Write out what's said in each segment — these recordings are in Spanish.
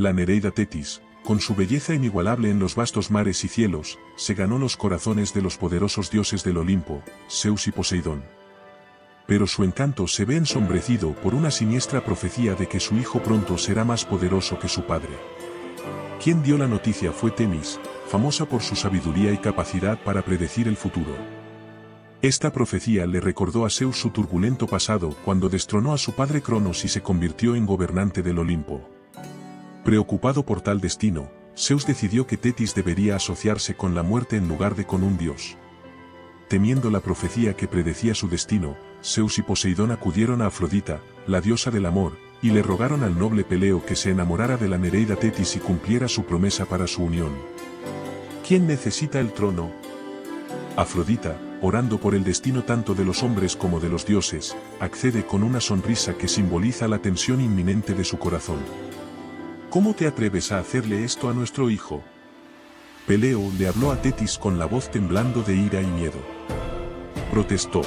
La Nereida Tetis, con su belleza inigualable en los vastos mares y cielos, se ganó los corazones de los poderosos dioses del Olimpo, Zeus y Poseidón. Pero su encanto se ve ensombrecido por una siniestra profecía de que su hijo pronto será más poderoso que su padre. Quien dio la noticia fue Temis, famosa por su sabiduría y capacidad para predecir el futuro. Esta profecía le recordó a Zeus su turbulento pasado cuando destronó a su padre Cronos y se convirtió en gobernante del Olimpo. Preocupado por tal destino, Zeus decidió que Tetis debería asociarse con la muerte en lugar de con un dios. Temiendo la profecía que predecía su destino, Zeus y Poseidón acudieron a Afrodita, la diosa del amor, y le rogaron al noble Peleo que se enamorara de la Nereida Tetis y cumpliera su promesa para su unión. ¿Quién necesita el trono? Afrodita, orando por el destino tanto de los hombres como de los dioses, accede con una sonrisa que simboliza la tensión inminente de su corazón. ¿Cómo te atreves a hacerle esto a nuestro hijo? Peleo le habló a Tetis con la voz temblando de ira y miedo. Protestó.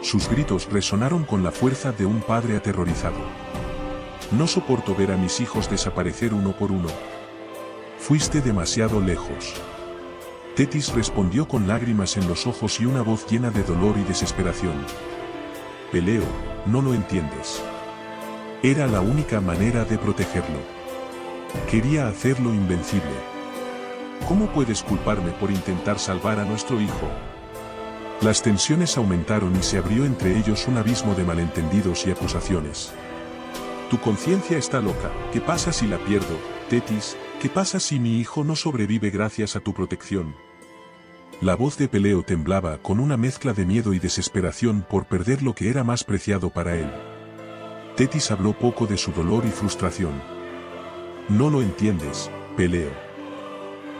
Sus gritos resonaron con la fuerza de un padre aterrorizado. No soporto ver a mis hijos desaparecer uno por uno. Fuiste demasiado lejos. Tetis respondió con lágrimas en los ojos y una voz llena de dolor y desesperación. Peleo, no lo entiendes. Era la única manera de protegerlo. Quería hacerlo invencible. ¿Cómo puedes culparme por intentar salvar a nuestro hijo? Las tensiones aumentaron y se abrió entre ellos un abismo de malentendidos y acusaciones. Tu conciencia está loca. ¿Qué pasa si la pierdo, Tetis? ¿Qué pasa si mi hijo no sobrevive gracias a tu protección? La voz de Peleo temblaba con una mezcla de miedo y desesperación por perder lo que era más preciado para él. Tetis habló poco de su dolor y frustración. No lo entiendes, Peleo.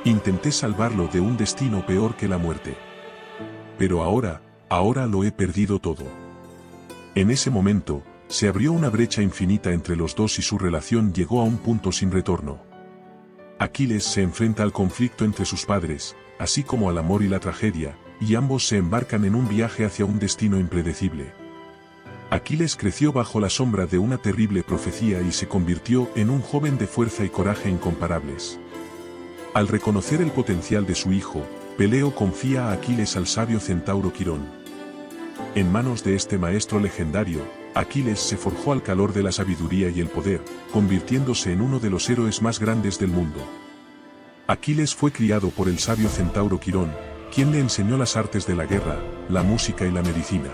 Intenté salvarlo de un destino peor que la muerte. Pero ahora lo he perdido todo. En ese momento, se abrió una brecha infinita entre los dos y su relación llegó a un punto sin retorno. Aquiles se enfrenta al conflicto entre sus padres, así como al amor y la tragedia, y ambos se embarcan en un viaje hacia un destino impredecible. Aquiles creció bajo la sombra de una terrible profecía y se convirtió en un joven de fuerza y coraje incomparables. Al reconocer el potencial de su hijo, Peleo confía a Aquiles al sabio centauro Quirón. En manos de este maestro legendario, Aquiles se forjó al calor de la sabiduría y el poder, convirtiéndose en uno de los héroes más grandes del mundo. Aquiles fue criado por el sabio centauro Quirón, quien le enseñó las artes de la guerra, la música y la medicina.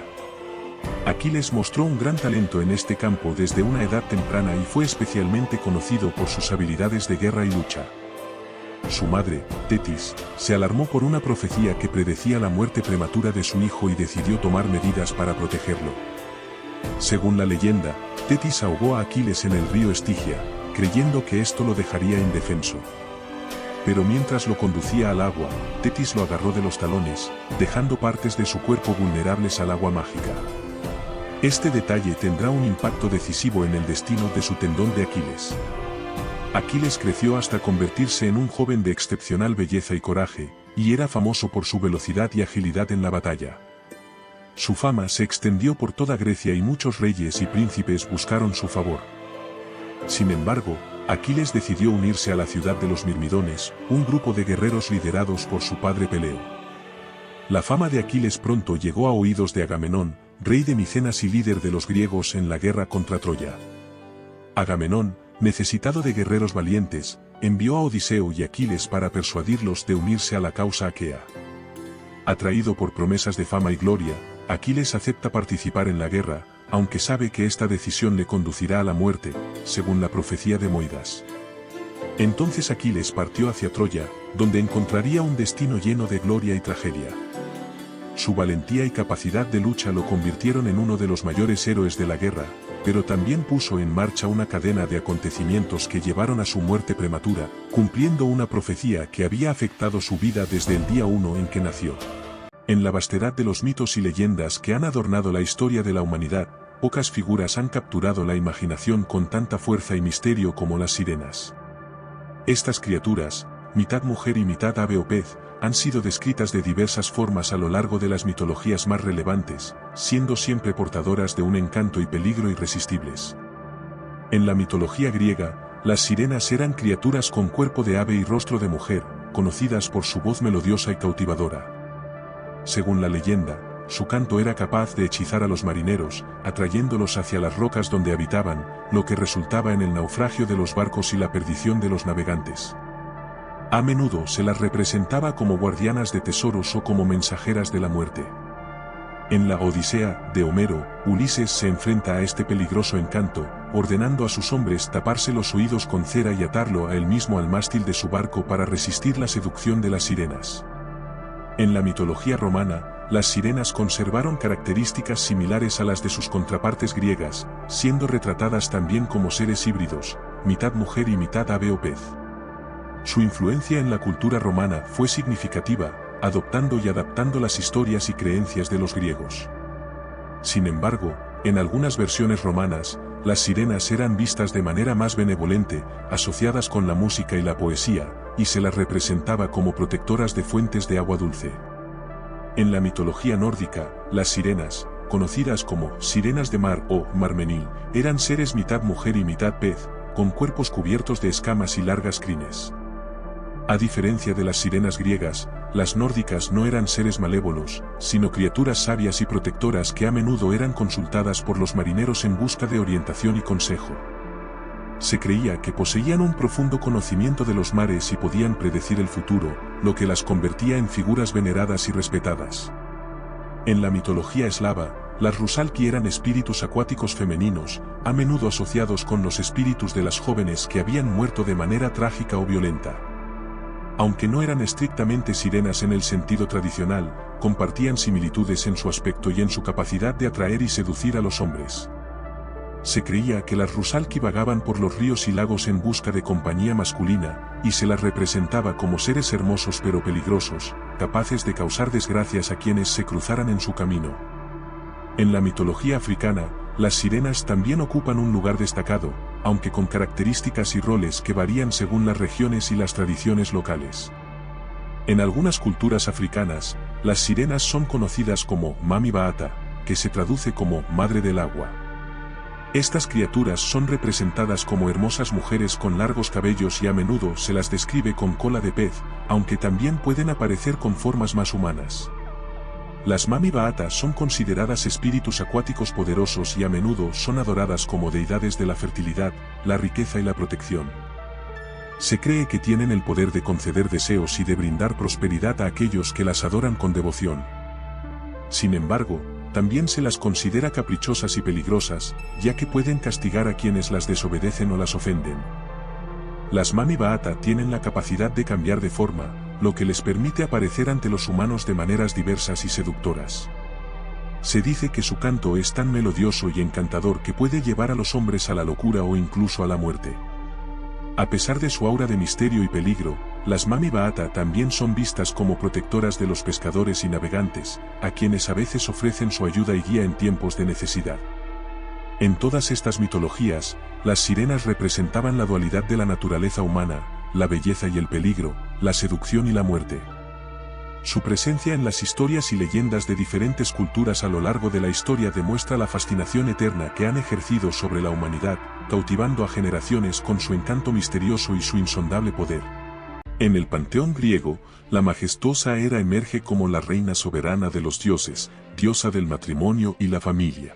Aquiles mostró un gran talento en este campo desde una edad temprana y fue especialmente conocido por sus habilidades de guerra y lucha. Su madre, Tetis, se alarmó por una profecía que predecía la muerte prematura de su hijo y decidió tomar medidas para protegerlo. Según la leyenda, Tetis ahogó a Aquiles en el río Estigia, creyendo que esto lo dejaría indefenso. Pero mientras lo conducía al agua, Tetis lo agarró de los talones, dejando partes de su cuerpo vulnerables al agua mágica. Este detalle tendrá un impacto decisivo en el destino de su tendón de Aquiles. Aquiles creció hasta convertirse en un joven de excepcional belleza y coraje, y era famoso por su velocidad y agilidad en la batalla. Su fama se extendió por toda Grecia y muchos reyes y príncipes buscaron su favor. Sin embargo, Aquiles decidió unirse a la ciudad de los Mirmidones, un grupo de guerreros liderados por su padre Peleo. La fama de Aquiles pronto llegó a oídos de Agamenón, rey de Micenas y líder de los griegos en la guerra contra Troya. Agamenón, necesitado de guerreros valientes, envió a Odiseo y Aquiles para persuadirlos de unirse a la causa aquea. Atraído por promesas de fama y gloria, Aquiles acepta participar en la guerra, aunque sabe que esta decisión le conducirá a la muerte, según la profecía de Moidas. Entonces Aquiles partió hacia Troya, donde encontraría un destino lleno de gloria y tragedia. Su valentía y capacidad de lucha lo convirtieron en uno de los mayores héroes de la guerra, pero también puso en marcha una cadena de acontecimientos que llevaron a su muerte prematura, cumpliendo una profecía que había afectado su vida desde el día 1 en que nació. En la vastedad de los mitos y leyendas que han adornado la historia de la humanidad, pocas figuras han capturado la imaginación con tanta fuerza y misterio como las sirenas. Estas criaturas, mitad mujer y mitad ave o pez, han sido descritas de diversas formas a lo largo de las mitologías más relevantes, siendo siempre portadoras de un encanto y peligro irresistibles. En la mitología griega, Las sirenas eran criaturas con cuerpo de ave y rostro de mujer, conocidas por su voz melodiosa y cautivadora. Según la leyenda, su canto era capaz de hechizar a los marineros, atrayéndolos hacia las rocas donde habitaban, lo que resultaba en el naufragio de los barcos y la perdición de los navegantes. A menudo se las representaba como guardianas de tesoros o como mensajeras de la muerte. En la Odisea, de Homero, Ulises se enfrenta a este peligroso encanto, ordenando a sus hombres taparse los oídos con cera y atarlo a él mismo al mástil de su barco para resistir la seducción de las sirenas. En la mitología romana, las sirenas conservaron características similares a las de sus contrapartes griegas, siendo retratadas también como seres híbridos, mitad mujer y mitad ave o pez. Su influencia en la cultura romana fue significativa, adoptando y adaptando las historias y creencias de los griegos. Sin embargo, en algunas versiones romanas, las sirenas eran vistas de manera más benevolente, asociadas con la música y la poesía, y se las representaba como protectoras de fuentes de agua dulce. En la mitología nórdica, las sirenas, conocidas como sirenas de mar o marmenil, eran seres mitad mujer y mitad pez, con cuerpos cubiertos de escamas y largas crines. A diferencia de las sirenas griegas, las nórdicas no eran seres malévolos, sino criaturas sabias y protectoras que a menudo eran consultadas por los marineros en busca de orientación y consejo. Se creía que poseían un profundo conocimiento de los mares y podían predecir el futuro, lo que las convertía en figuras veneradas y respetadas. En la mitología eslava, las rusalki eran espíritus acuáticos femeninos, a menudo asociados con los espíritus de las jóvenes que habían muerto de manera trágica o violenta. Aunque no eran estrictamente sirenas en el sentido tradicional, compartían similitudes en su aspecto y en su capacidad de atraer y seducir a los hombres. Se creía que las rusalki vagaban por los ríos y lagos en busca de compañía masculina, y se las representaba como seres hermosos pero peligrosos, capaces de causar desgracias a quienes se cruzaran en su camino. En la mitología africana, las sirenas también ocupan un lugar destacado, aunque con características y roles que varían según las regiones y las tradiciones locales. En algunas culturas africanas, las sirenas son conocidas como Mami Baata, que se traduce como Madre del Agua. Estas criaturas son representadas como hermosas mujeres con largos cabellos y a menudo se las describe con cola de pez, aunque también pueden aparecer con formas más humanas. Las Mami Baata son consideradas espíritus acuáticos poderosos y a menudo son adoradas como deidades de la fertilidad, la riqueza y la protección. Se cree que tienen el poder de conceder deseos y de brindar prosperidad a aquellos que las adoran con devoción. Sin embargo, también se las considera caprichosas y peligrosas, ya que pueden castigar a quienes las desobedecen o las ofenden. Las Mami Baata tienen la capacidad de cambiar de forma, lo que les permite aparecer ante los humanos de maneras diversas y seductoras. Se dice que su canto es tan melodioso y encantador que puede llevar a los hombres a la locura o incluso a la muerte. A pesar de su aura de misterio y peligro, las Mami Baata también son vistas como protectoras de los pescadores y navegantes, a quienes a veces ofrecen su ayuda y guía en tiempos de necesidad. En todas estas mitologías, las sirenas representaban la dualidad de la naturaleza humana, la belleza y el peligro, la seducción y la muerte. Su presencia en las historias y leyendas de diferentes culturas a lo largo de la historia demuestra la fascinación eterna que han ejercido sobre la humanidad, cautivando a generaciones con su encanto misterioso y su insondable poder. En el panteón griego, la majestuosa Hera emerge como la reina soberana de los dioses, diosa del matrimonio y la familia.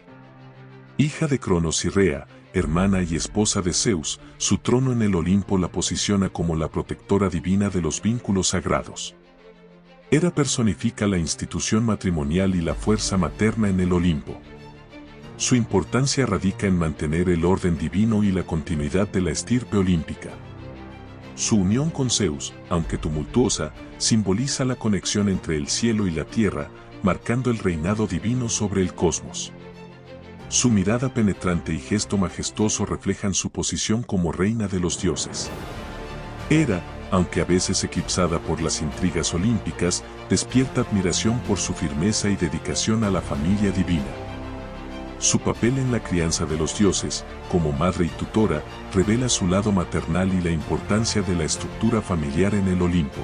Hija de Cronos y Rea, hermana y esposa de Zeus, su trono en el Olimpo la posiciona como la protectora divina de los vínculos sagrados. Hera personifica la institución matrimonial y la fuerza materna en el Olimpo. Su importancia radica en mantener el orden divino y la continuidad de la estirpe olímpica. Su unión con Zeus, aunque tumultuosa, simboliza la conexión entre el cielo y la tierra, marcando el reinado divino sobre el cosmos. Su mirada penetrante y gesto majestuoso reflejan su posición como reina de los dioses. Hera, aunque a veces eclipsada por las intrigas olímpicas, despierta admiración por su firmeza y dedicación a la familia divina. Su papel en la crianza de los dioses, como madre y tutora, revela su lado maternal y la importancia de la estructura familiar en el Olimpo.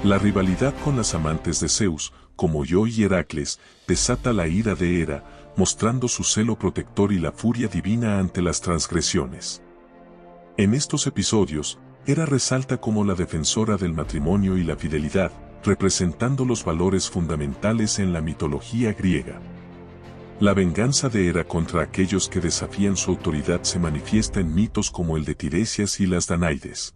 La rivalidad con las amantes de Zeus, como Io y Heracles, desata la ira de Hera, mostrando su celo protector y la furia divina ante las transgresiones. En estos episodios, Hera resalta como la defensora del matrimonio y la fidelidad, representando los valores fundamentales en la mitología griega. La venganza de Hera contra aquellos que desafían su autoridad se manifiesta en mitos como el de Tiresias y las Danaides.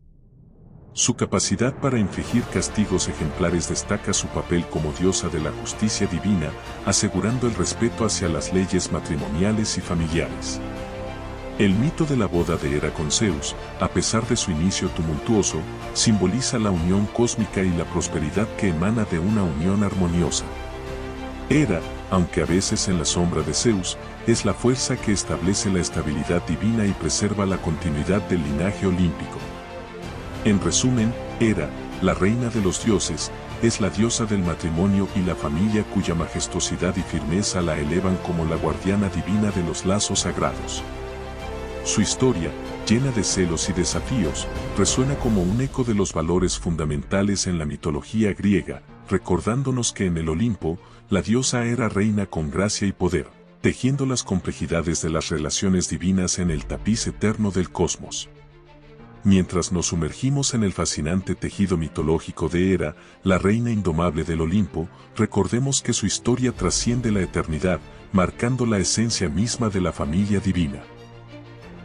Su capacidad para infligir castigos ejemplares destaca su papel como diosa de la justicia divina, asegurando el respeto hacia las leyes matrimoniales y familiares. El mito de la boda de Hera con Zeus, a pesar de su inicio tumultuoso, simboliza la unión cósmica y la prosperidad que emana de una unión armoniosa. Hera, aunque a veces en la sombra de Zeus, es la fuerza que establece la estabilidad divina y preserva la continuidad del linaje olímpico. En resumen, Hera, la reina de los dioses, es la diosa del matrimonio y la familia cuya majestuosidad y firmeza la elevan como la guardiana divina de los lazos sagrados. Su historia, llena de celos y desafíos, resuena como un eco de los valores fundamentales en la mitología griega, recordándonos que en el Olimpo, la diosa era reina con gracia y poder, tejiendo las complejidades de las relaciones divinas en el tapiz eterno del cosmos. Mientras nos sumergimos en el fascinante tejido mitológico de Hera, la reina indomable del Olimpo, recordemos que su historia trasciende la eternidad, marcando la esencia misma de la familia divina.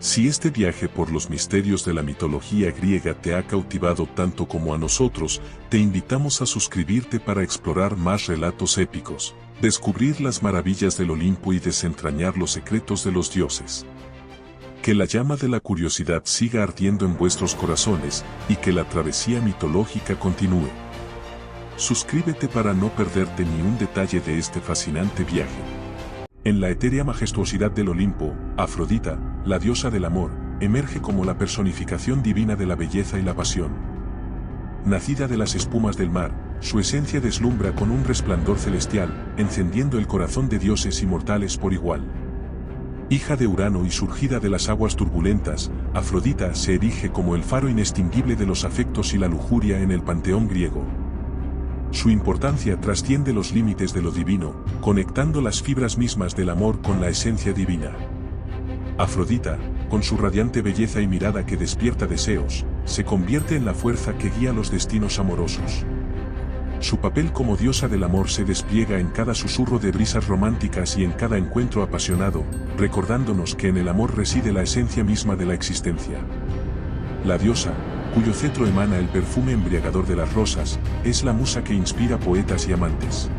Si este viaje por los misterios de la mitología griega te ha cautivado tanto como a nosotros, te invitamos a suscribirte para explorar más relatos épicos, descubrir las maravillas del Olimpo y desentrañar los secretos de los dioses. Que la llama de la curiosidad siga ardiendo en vuestros corazones y que la travesía mitológica continúe. Suscríbete para no perderte ni un detalle de este fascinante viaje. En la etérea majestuosidad del Olimpo, Afrodita, la diosa del amor, emerge como la personificación divina de la belleza y la pasión. Nacida de las espumas del mar, su esencia deslumbra con un resplandor celestial, encendiendo el corazón de dioses y mortales por igual. Hija de Urano y surgida de las aguas turbulentas, Afrodita se erige como el faro inextinguible de los afectos y la lujuria en el panteón griego. Su importancia trasciende los límites de lo divino, conectando las fibras mismas del amor con la esencia divina. Afrodita, con su radiante belleza y mirada que despierta deseos, se convierte en la fuerza que guía los destinos amorosos. Su papel como diosa del amor se despliega en cada susurro de brisas románticas y en cada encuentro apasionado, recordándonos que en el amor reside la esencia misma de la existencia. La diosa, cuyo cetro emana el perfume embriagador de las rosas, es la musa que inspira poetas y amantes.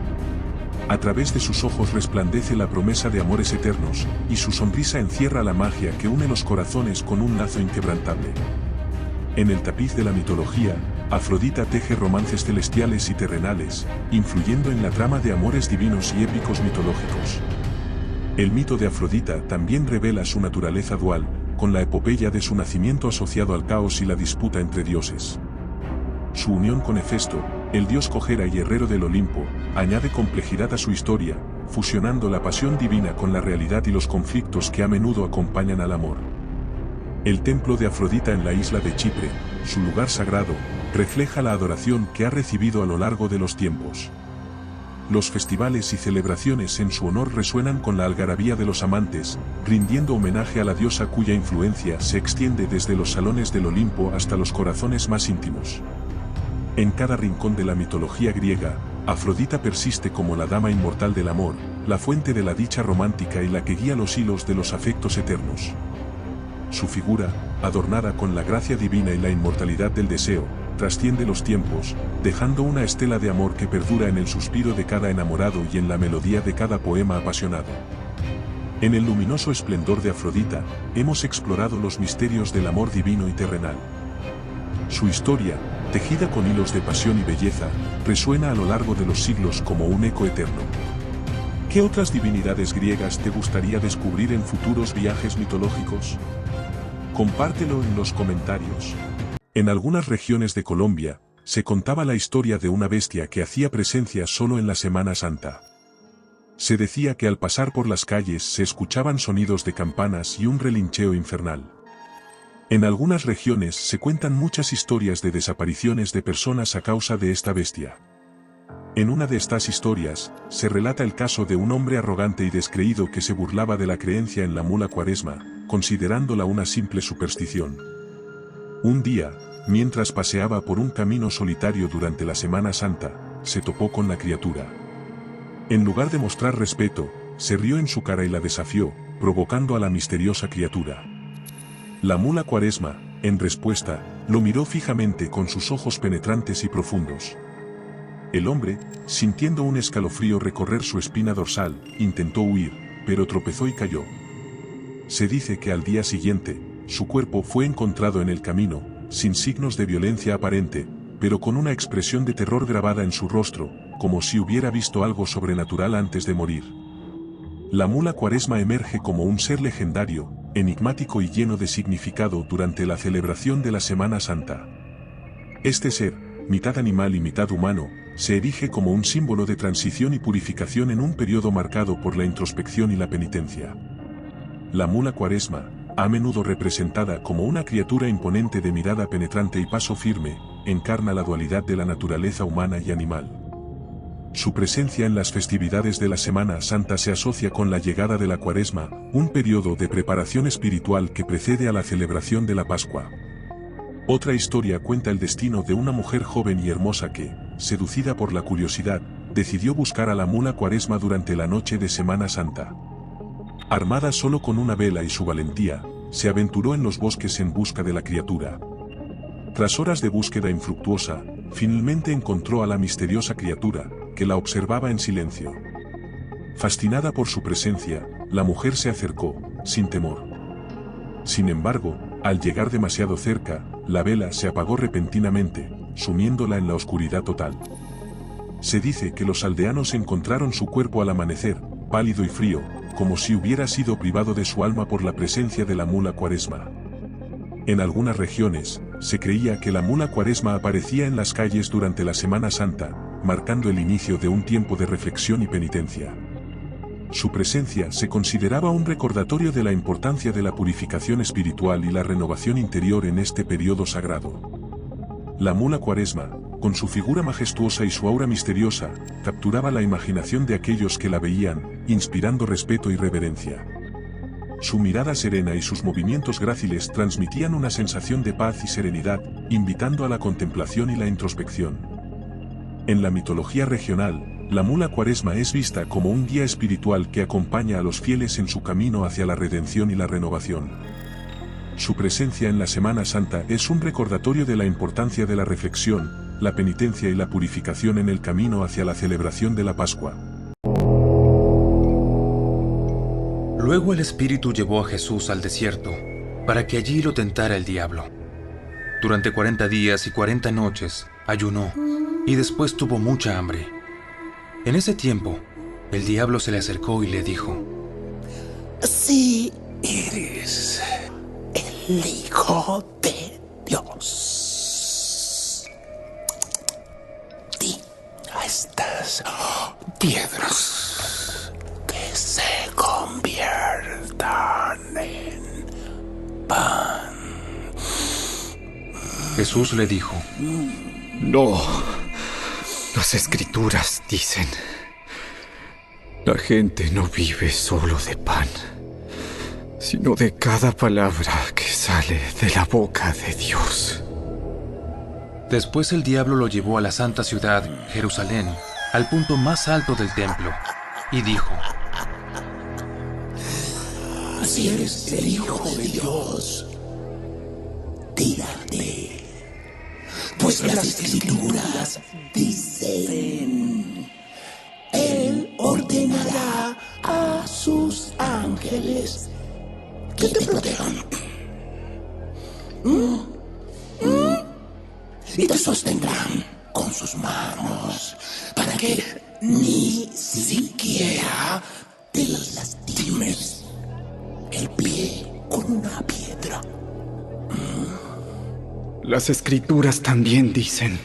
A través de sus ojos resplandece la promesa de amores eternos, y su sonrisa encierra la magia que une los corazones con un lazo inquebrantable. En el tapiz de la mitología, Afrodita teje romances celestiales y terrenales, influyendo en la trama de amores divinos y épicos mitológicos. El mito de Afrodita también revela su naturaleza dual, con la epopeya de su nacimiento asociado al caos y la disputa entre dioses. Su unión con Hefesto, el dios cojera y herrero del Olimpo, añade complejidad a su historia, fusionando la pasión divina con la realidad y los conflictos que a menudo acompañan al amor. El templo de Afrodita en la isla de Chipre, su lugar sagrado, refleja la adoración que ha recibido a lo largo de los tiempos. Los festivales y celebraciones en su honor resuenan con la algarabía de los amantes, rindiendo homenaje a la diosa cuya influencia se extiende desde los salones del Olimpo hasta los corazones más íntimos. En cada rincón de la mitología griega, Afrodita persiste como la dama inmortal del amor, la fuente de la dicha romántica y la que guía los hilos de los afectos eternos. Su figura, adornada con la gracia divina y la inmortalidad del deseo, trasciende los tiempos, dejando una estela de amor que perdura en el suspiro de cada enamorado y en la melodía de cada poema apasionado. En el luminoso esplendor de Afrodita, hemos explorado los misterios del amor divino y terrenal. Su historia, tejida con hilos de pasión y belleza, resuena a lo largo de los siglos como un eco eterno. ¿Qué otras divinidades griegas te gustaría descubrir en futuros viajes mitológicos? Compártelo en los comentarios. En algunas regiones de Colombia, se contaba la historia de una bestia que hacía presencia solo en la Semana Santa. Se decía que al pasar por las calles se escuchaban sonidos de campanas y un relincheo infernal. En algunas regiones se cuentan muchas historias de desapariciones de personas a causa de esta bestia. En una de estas historias, se relata el caso de un hombre arrogante y descreído que se burlaba de la creencia en la mula Cuaresma, considerándola una simple superstición. Un día, mientras paseaba por un camino solitario durante la Semana Santa, se topó con la criatura. En lugar de mostrar respeto, se rió en su cara y la desafió, provocando a la misteriosa criatura. La mula Cuaresma, en respuesta, lo miró fijamente con sus ojos penetrantes y profundos. El hombre, sintiendo un escalofrío recorrer su espina dorsal, intentó huir, pero tropezó y cayó. Se dice que al día siguiente, su cuerpo fue encontrado en el camino, sin signos de violencia aparente, pero con una expresión de terror grabada en su rostro, como si hubiera visto algo sobrenatural antes de morir. La mula Cuaresma emerge como un ser legendario, enigmático y lleno de significado durante la celebración de la Semana Santa. Este ser, mitad animal y mitad humano, se erige como un símbolo de transición y purificación en un periodo marcado por la introspección y la penitencia. La mula Cuaresma, a menudo representada como una criatura imponente de mirada penetrante y paso firme, encarna la dualidad de la naturaleza humana y animal. Su presencia en las festividades de la Semana Santa se asocia con la llegada de la Cuaresma, un periodo de preparación espiritual que precede a la celebración de la Pascua. Otra historia cuenta el destino de una mujer joven y hermosa que, seducida por la curiosidad, decidió buscar a la mula Cuaresma durante la noche de Semana Santa. Armada solo con una vela y su valentía, se aventuró en los bosques en busca de la criatura. Tras horas de búsqueda infructuosa, finalmente encontró a la misteriosa criatura, que la observaba en silencio. Fascinada por su presencia, la mujer se acercó, sin temor. Sin embargo, al llegar demasiado cerca, la vela se apagó repentinamente, sumiéndola en la oscuridad total. Se dice que los aldeanos encontraron su cuerpo al amanecer, pálido y frío, como si hubiera sido privado de su alma por la presencia de la mula Cuaresma. En algunas regiones, se creía que la mula Cuaresma aparecía en las calles durante la Semana Santa, marcando el inicio de un tiempo de reflexión y penitencia. Su presencia se consideraba un recordatorio de la importancia de la purificación espiritual y la renovación interior en este periodo sagrado. La mula Cuaresma, con su figura majestuosa y su aura misteriosa, capturaba la imaginación de aquellos que la veían, inspirando respeto y reverencia. Su mirada serena y sus movimientos gráciles transmitían una sensación de paz y serenidad, invitando a la contemplación y la introspección. En la mitología regional, la mula Cuaresma es vista como un guía espiritual que acompaña a los fieles en su camino hacia la redención y la renovación. Su presencia en la Semana Santa es un recordatorio de la importancia de la reflexión, la penitencia y la purificación en el camino hacia la celebración de la Pascua. Luego el Espíritu llevó a Jesús al desierto, para que allí lo tentara el diablo. Durante 40 días y 40 noches ayunó, y después tuvo mucha hambre. En ese tiempo, el diablo se le acercó y le dijo: Si eres el Hijo de Dios, di a estas piedras que se conviertan en pan. Jesús le dijo: No, las Escrituras dicen: la gente no vive solo de pan, sino de cada palabra que sale de la boca de Dios. Después el diablo lo llevó a la santa ciudad, Jerusalén, al punto más alto del templo, y dijo: Si eres el Hijo de Dios, tírate, pues las Escrituras dicen: Él ordenará a sus ángeles que te protejan y te sostendrán con sus manos para que ni siquiera te lastimes el pie con una piedra. Las Escrituras también dicen: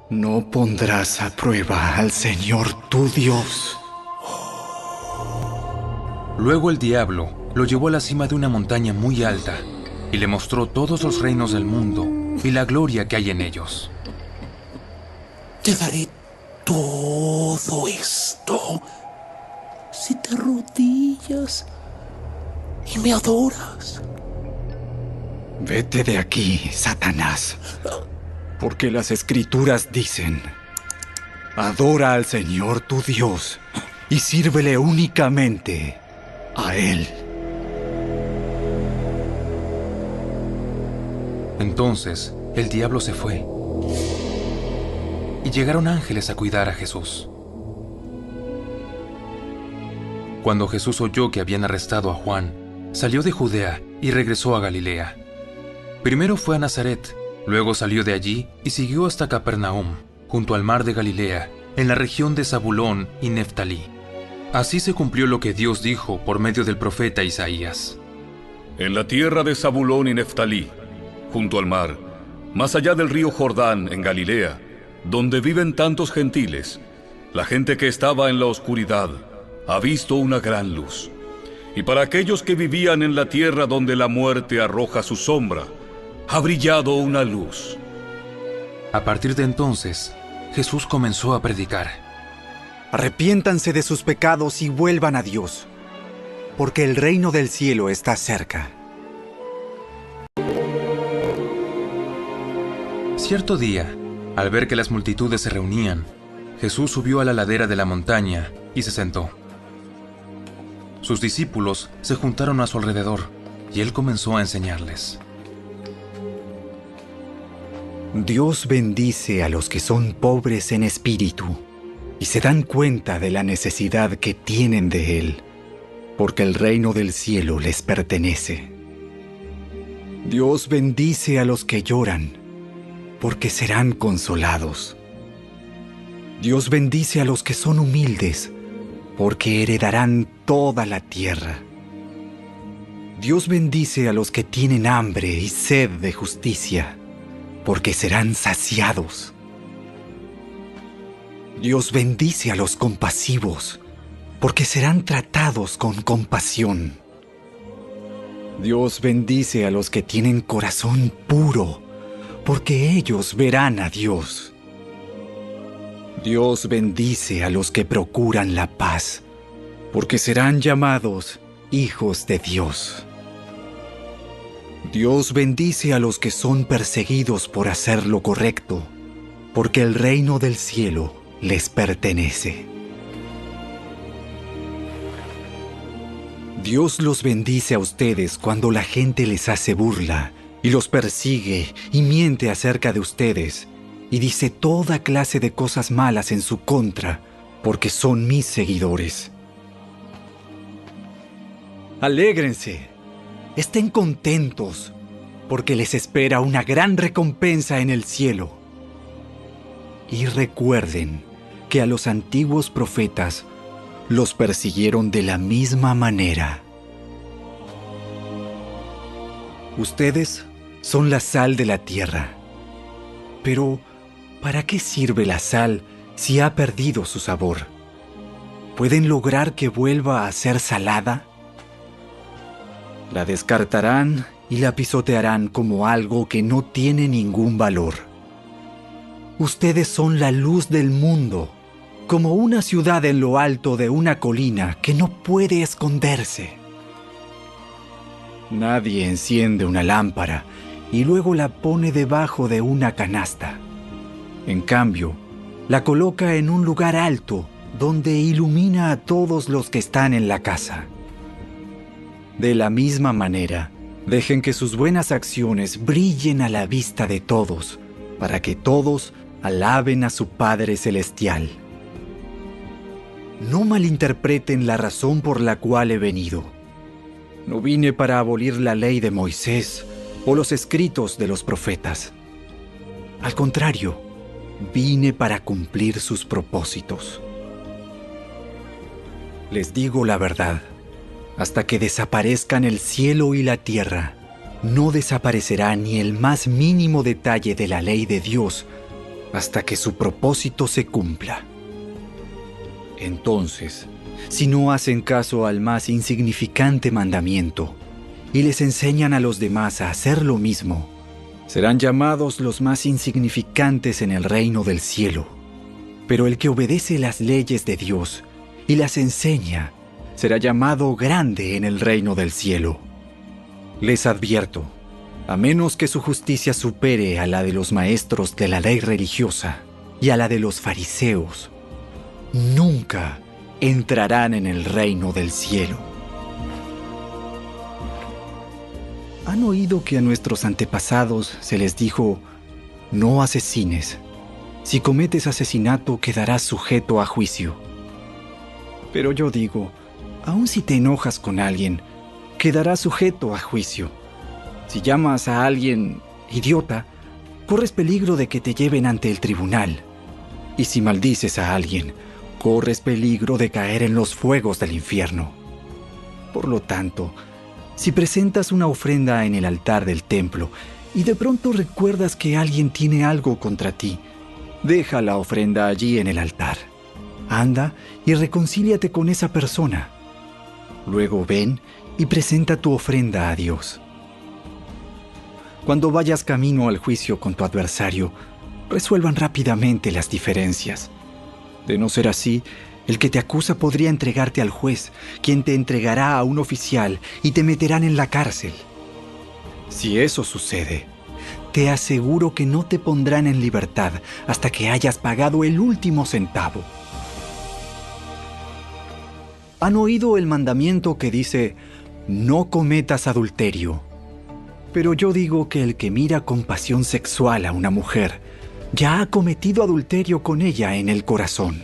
no pondrás a prueba al Señor tu Dios. Luego el diablo lo llevó a la cima de una montaña muy alta y le mostró todos los reinos del mundo y la gloria que hay en ellos. Te daré todo esto si te arrodillas y me adoras. Vete de aquí, Satanás, porque las Escrituras dicen: adora al Señor tu Dios y sírvele únicamente a Él. Entonces el diablo se fue, y llegaron ángeles a cuidar a Jesús. Cuando Jesús oyó que habían arrestado a Juan, salió de Judea y regresó a Galilea. Primero fue a Nazaret, luego salió de allí y siguió hasta Capernaum, junto al mar de Galilea, en la región de Zabulón y Neftalí. Así se cumplió lo que Dios dijo por medio del profeta Isaías. En la tierra de Zabulón y Neftalí, junto al mar, más allá del río Jordán, en Galilea, donde viven tantos gentiles, la gente que estaba en la oscuridad ha visto una gran luz. Y para aquellos que vivían en la tierra donde la muerte arroja su sombra, ha brillado una luz. A partir de entonces, Jesús comenzó a predicar. Arrepiéntanse de sus pecados y vuelvan a Dios, porque el reino del cielo está cerca. Cierto día, al ver que las multitudes se reunían, Jesús subió a la ladera de la montaña y se sentó. Sus discípulos se juntaron a su alrededor y él comenzó a enseñarles. Dios bendice a los que son pobres en espíritu y se dan cuenta de la necesidad que tienen de Él, porque el reino del cielo les pertenece. Dios bendice a los que lloran, porque serán consolados. Dios bendice a los que son humildes, porque heredarán toda la tierra. Dios bendice a los que tienen hambre y sed de justicia, porque serán saciados. Dios bendice a los compasivos, porque serán tratados con compasión. Dios bendice a los que tienen corazón puro, porque ellos verán a Dios. Dios bendice a los que procuran la paz, porque serán llamados hijos de Dios. Dios bendice a los que son perseguidos por hacer lo correcto, porque el reino del cielo les pertenece. Dios los bendice a ustedes cuando la gente les hace burla y los persigue y miente acerca de ustedes y dice toda clase de cosas malas en su contra, porque son mis seguidores. Alégrense, estén contentos, porque les espera una gran recompensa en el cielo. Y recuerden que a los antiguos profetas los persiguieron de la misma manera. Ustedes son la sal de la tierra. Pero, ¿para qué sirve la sal si ha perdido su sabor? ¿Pueden lograr que vuelva a ser salada? La descartarán y la pisotearán como algo que no tiene ningún valor. Ustedes son la luz del mundo, como una ciudad en lo alto de una colina que no puede esconderse. Nadie enciende una lámpara y luego la pone debajo de una canasta. En cambio, la coloca en un lugar alto donde ilumina a todos los que están en la casa. De la misma manera, dejen que sus buenas acciones brillen a la vista de todos, para que todos alaben a su Padre Celestial. No malinterpreten la razón por la cual he venido. No vine para abolir la ley de Moisés o los escritos de los profetas. Al contrario, vine para cumplir sus propósitos. Les digo la verdad, hasta que desaparezcan el cielo y la tierra, no desaparecerá ni el más mínimo detalle de la ley de Dios hasta que su propósito se cumpla. Entonces, si no hacen caso al más insignificante mandamiento y les enseñan a los demás a hacer lo mismo, serán llamados los más insignificantes en el reino del cielo. Pero el que obedece las leyes de Dios y las enseña será llamado grande en el reino del cielo. Les advierto, a menos que su justicia supere a la de los maestros de la ley religiosa y a la de los fariseos, nunca entrarán en el reino del cielo. ¿Han oído que a nuestros antepasados se les dijo: no asesines? Si cometes asesinato, quedarás sujeto a juicio. Pero yo digo, aun si te enojas con alguien, quedarás sujeto a juicio. Si llamas a alguien idiota, corres peligro de que te lleven ante el tribunal. Y si maldices a alguien, corres peligro de caer en los fuegos del infierno. Por lo tanto, si presentas una ofrenda en el altar del templo y de pronto recuerdas que alguien tiene algo contra ti, deja la ofrenda allí en el altar. Anda y reconcíliate con esa persona. Luego ven y presenta tu ofrenda a Dios. Cuando vayas camino al juicio con tu adversario, resuelvan rápidamente las diferencias. De no ser así, el que te acusa podría entregarte al juez, quien te entregará a un oficial y te meterán en la cárcel. Si eso sucede, te aseguro que no te pondrán en libertad hasta que hayas pagado el último centavo. ¿Han oído el mandamiento que dice: no cometas adulterio? Pero yo digo que el que mira con pasión sexual a una mujer ya ha cometido adulterio con ella en el corazón.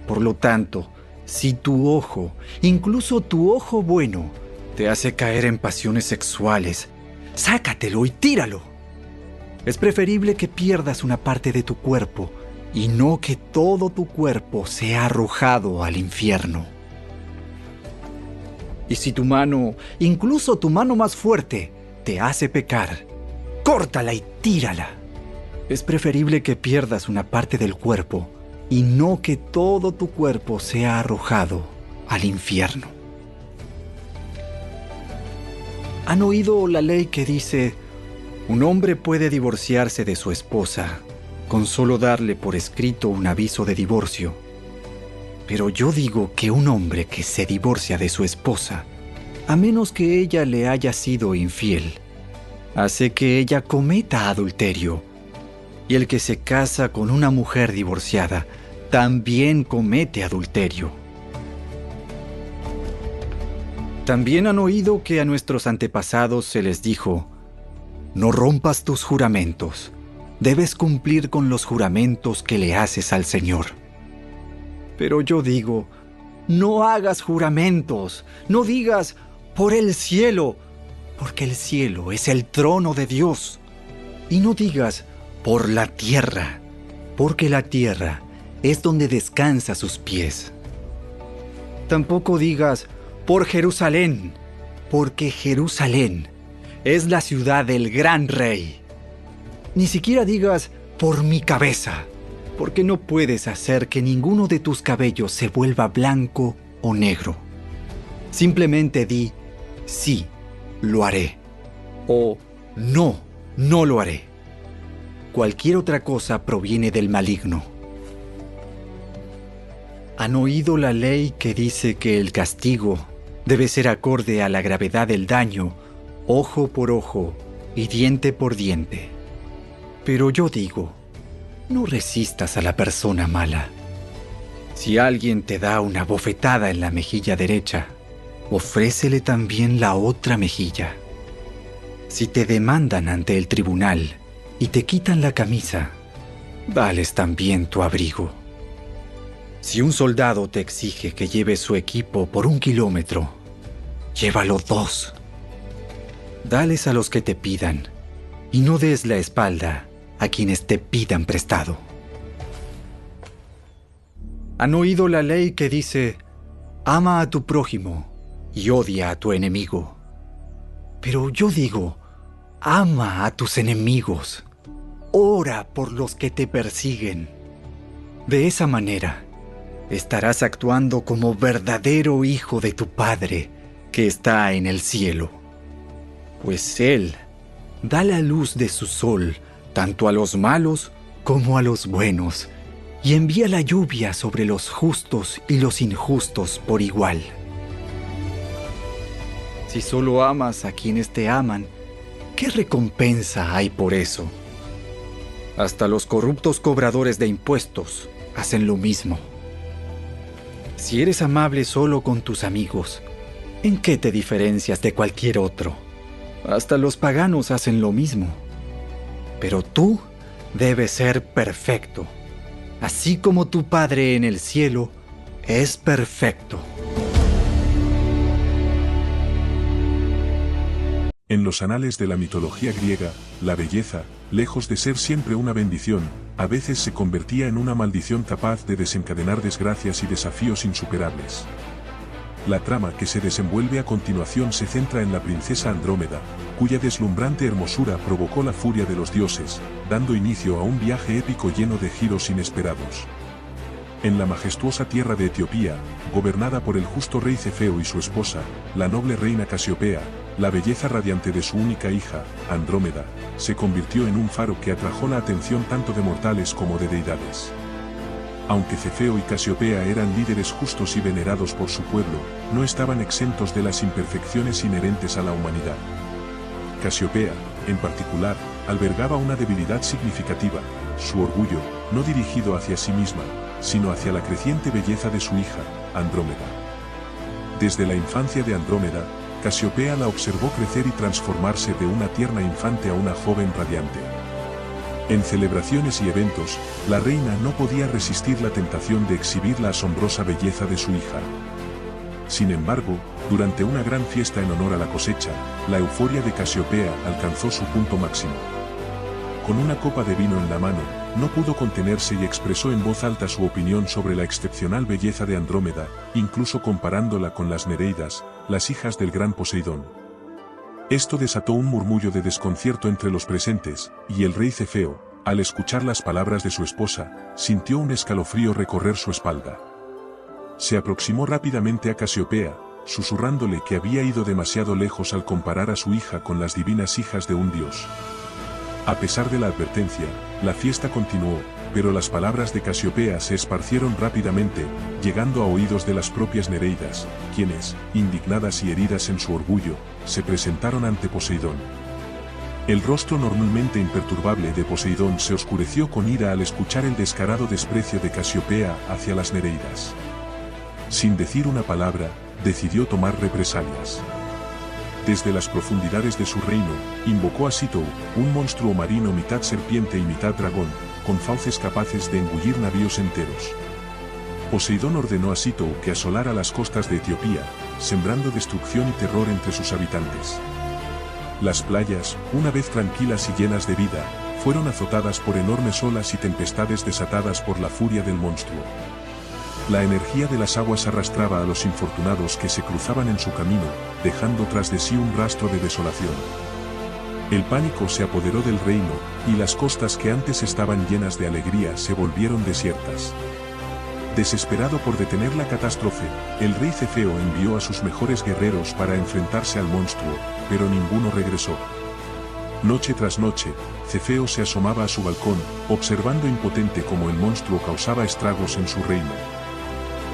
Por lo tanto, si tu ojo, incluso tu ojo bueno, te hace caer en pasiones sexuales, sácatelo y tíralo. Es preferible que pierdas una parte de tu cuerpo y no que todo tu cuerpo sea arrojado al infierno. Y si tu mano, incluso tu mano más fuerte, te hace pecar, córtala y tírala. Es preferible que pierdas una parte del cuerpo y no que todo tu cuerpo sea arrojado al infierno. ¿Han oído la ley que dice: un hombre puede divorciarse de su esposa con solo darle por escrito un aviso de divorcio? Pero yo digo que un hombre que se divorcia de su esposa, a menos que ella le haya sido infiel, hace que ella cometa adulterio. Y el que se casa con una mujer divorciada también comete adulterio. También han oído que a nuestros antepasados se les dijo: no rompas tus juramentos, debes cumplir con los juramentos que le haces al Señor. Pero yo digo: no hagas juramentos, no digas por el cielo, porque el cielo es el trono de Dios. Y no digas por la tierra, porque la tierra es donde descansa sus pies. Tampoco digas por Jerusalén, porque Jerusalén es la ciudad del gran rey. Ni siquiera digas por mi cabeza, porque no puedes hacer que ninguno de tus cabellos se vuelva blanco o negro. Simplemente di: sí, lo haré, o no, no lo haré. Cualquier otra cosa proviene del maligno. ¿Han oído la ley que dice que el castigo debe ser acorde a la gravedad del daño, ojo por ojo y diente por diente? Pero yo digo: no resistas a la persona mala. Si alguien te da una bofetada en la mejilla derecha, ofrécele también la otra mejilla. Si te demandan ante el tribunal y te quitan la camisa, dales también tu abrigo. Si un soldado te exige que lleves su equipo por 1 kilómetro, llévalo 2. Dales a los que te pidan, y no des la espalda a quienes te pidan prestado. ¿Han oído la ley que dice: ama a tu prójimo y odia a tu enemigo? Pero yo digo: ama a tus enemigos, ora por los que te persiguen. De esa manera, estarás actuando como verdadero hijo de tu Padre que está en el cielo. Pues Él da la luz de su sol tanto a los malos como a los buenos, y envía la lluvia sobre los justos y los injustos por igual. Si solo amas a quienes te aman, ¿qué recompensa hay por eso? Hasta los corruptos cobradores de impuestos hacen lo mismo. Si eres amable solo con tus amigos, ¿en qué te diferencias de cualquier otro? Hasta los paganos hacen lo mismo. Pero tú debes ser perfecto, así como tu Padre en el cielo es perfecto. En los anales de la mitología griega, la belleza, lejos de ser siempre una bendición, a veces se convertía en una maldición capaz de desencadenar desgracias y desafíos insuperables. La trama que se desenvuelve a continuación se centra en la princesa Andrómeda, cuya deslumbrante hermosura provocó la furia de los dioses, dando inicio a un viaje épico lleno de giros inesperados. En la majestuosa tierra de Etiopía, gobernada por el justo rey Cefeo y su esposa, la noble reina Casiopea, la belleza radiante de su única hija, Andrómeda, se convirtió en un faro que atrajo la atención tanto de mortales como de deidades. Aunque Cefeo y Casiopea eran líderes justos y venerados por su pueblo, no estaban exentos de las imperfecciones inherentes a la humanidad. Casiopea, en particular, albergaba una debilidad significativa, su orgullo, no dirigido hacia sí misma, sino hacia la creciente belleza de su hija, Andrómeda. Desde la infancia de Andrómeda, Casiopea la observó crecer y transformarse de una tierna infante a una joven radiante. En celebraciones y eventos, la reina no podía resistir la tentación de exhibir la asombrosa belleza de su hija. Sin embargo, durante una gran fiesta en honor a la cosecha, la euforia de Casiopea alcanzó su punto máximo. Con una copa de vino en la mano, no pudo contenerse y expresó en voz alta su opinión sobre la excepcional belleza de Andrómeda, incluso comparándola con las Nereidas, las hijas del gran Poseidón. Esto desató un murmullo de desconcierto entre los presentes, y el rey Cefeo, al escuchar las palabras de su esposa, sintió un escalofrío recorrer su espalda. Se aproximó rápidamente a Casiopea, susurrándole que había ido demasiado lejos al comparar a su hija con las divinas hijas de un dios. A pesar de la advertencia, la fiesta continuó, pero las palabras de Casiopea se esparcieron rápidamente, llegando a oídos de las propias Nereidas, quienes, indignadas y heridas en su orgullo, se presentaron ante Poseidón. El rostro normalmente imperturbable de Poseidón se oscureció con ira al escuchar el descarado desprecio de Casiopea hacia las Nereidas. Sin decir una palabra, decidió tomar represalias. Desde las profundidades de su reino, invocó a Sitou, un monstruo marino mitad serpiente y mitad dragón, con fauces capaces de engullir navíos enteros. Poseidón ordenó a Sitou que asolara las costas de Etiopía, sembrando destrucción y terror entre sus habitantes. Las playas, una vez tranquilas y llenas de vida, fueron azotadas por enormes olas y tempestades desatadas por la furia del monstruo. La energía de las aguas arrastraba a los infortunados que se cruzaban en su camino, dejando tras de sí un rastro de desolación. El pánico se apoderó del reino, y las costas que antes estaban llenas de alegría se volvieron desiertas. Desesperado por detener la catástrofe, el rey Cefeo envió a sus mejores guerreros para enfrentarse al monstruo, pero ninguno regresó. Noche tras noche, Cefeo se asomaba a su balcón, observando impotente cómo el monstruo causaba estragos en su reino.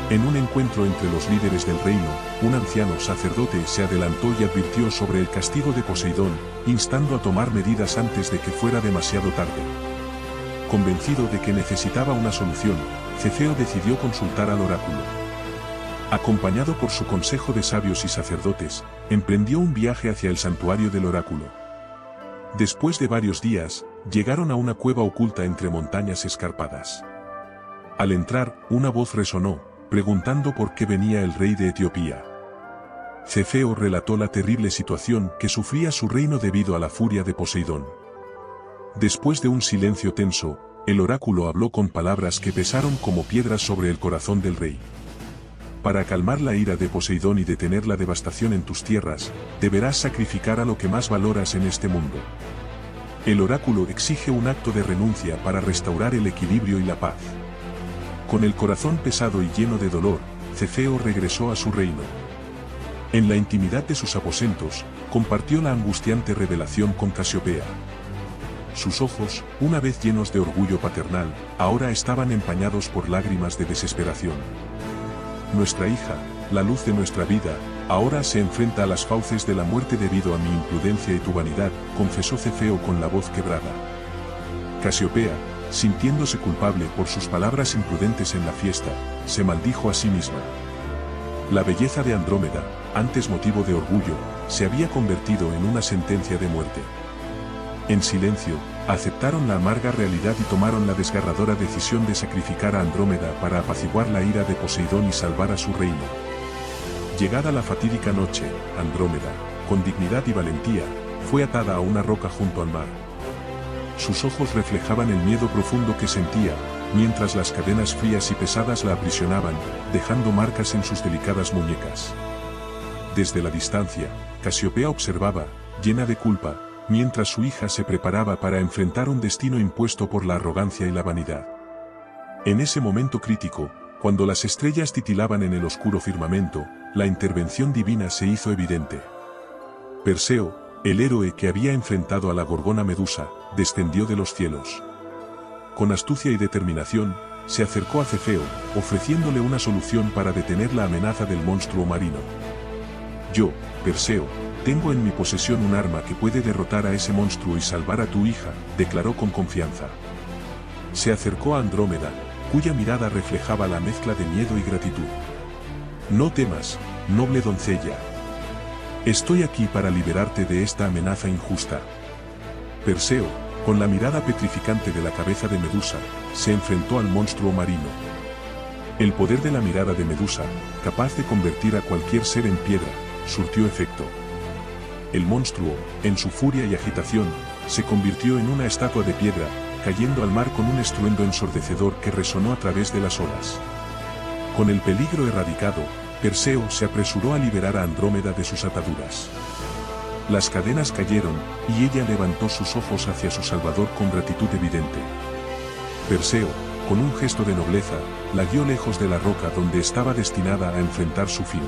En un encuentro entre los líderes del reino, un anciano sacerdote se adelantó y advirtió sobre el castigo de Poseidón, instando a tomar medidas antes de que fuera demasiado tarde. Convencido de que necesitaba una solución, Cefeo decidió consultar al oráculo. Acompañado por su consejo de sabios y sacerdotes, emprendió un viaje hacia el santuario del oráculo. Después de varios días, llegaron a una cueva oculta entre montañas escarpadas. Al entrar, una voz resonó, preguntando por qué venía el rey de Etiopía. Cefeo relató la terrible situación que sufría su reino debido a la furia de Poseidón. Después de un silencio tenso, el oráculo habló con palabras que pesaron como piedras sobre el corazón del rey. Para calmar la ira de Poseidón y detener la devastación en tus tierras, deberás sacrificar a lo que más valoras en este mundo. El oráculo exige un acto de renuncia para restaurar el equilibrio y la paz. Con el corazón pesado y lleno de dolor, Cefeo regresó a su reino. En la intimidad de sus aposentos, compartió la angustiante revelación con Casiopea. Sus ojos, una vez llenos de orgullo paternal, ahora estaban empañados por lágrimas de desesperación. Nuestra hija, la luz de nuestra vida, Ahora se enfrenta a las fauces de la muerte debido a mi imprudencia y tu vanidad, confesó Cefeo con la voz quebrada. Casiopea, sintiéndose culpable por sus palabras imprudentes en la fiesta, se maldijo a sí misma. La belleza de Andrómeda, antes motivo de orgullo, se había convertido en una sentencia de muerte. En silencio, aceptaron la amarga realidad y tomaron la desgarradora decisión de sacrificar a Andrómeda para apaciguar la ira de Poseidón y salvar a su reino. Llegada la fatídica noche, Andrómeda, con dignidad y valentía, fue atada a una roca junto al mar. Sus ojos reflejaban el miedo profundo que sentía, mientras las cadenas frías y pesadas la aprisionaban, dejando marcas en sus delicadas muñecas. Desde la distancia, Casiopea observaba, llena de culpa, mientras su hija se preparaba para enfrentar un destino impuesto por la arrogancia y la vanidad. En ese momento crítico, cuando las estrellas titilaban en el oscuro firmamento, la intervención divina se hizo evidente. Perseo, el héroe que había enfrentado a la gorgona Medusa, descendió de los cielos. Con astucia y determinación, se acercó a Cefeo, ofreciéndole una solución para detener la amenaza del monstruo marino. Yo, Perseo, tengo en mi posesión un arma que puede derrotar a ese monstruo y salvar a tu hija, declaró con confianza. Se acercó a Andrómeda, cuya mirada reflejaba la mezcla de miedo y gratitud. No temas, noble doncella. Estoy aquí para liberarte de esta amenaza injusta. Perseo, con la mirada petrificante de la cabeza de Medusa, se enfrentó al monstruo marino. El poder de la mirada de Medusa, capaz de convertir a cualquier ser en piedra, surtió efecto. El monstruo, en su furia y agitación, se convirtió en una estatua de piedra, cayendo al mar con un estruendo ensordecedor que resonó a través de las olas. Con el peligro erradicado, Perseo se apresuró a liberar a Andrómeda de sus ataduras. Las cadenas cayeron, y ella levantó sus ojos hacia su salvador con gratitud evidente. Perseo, con un gesto de nobleza, la guió lejos de la roca donde estaba destinada a enfrentar su fin.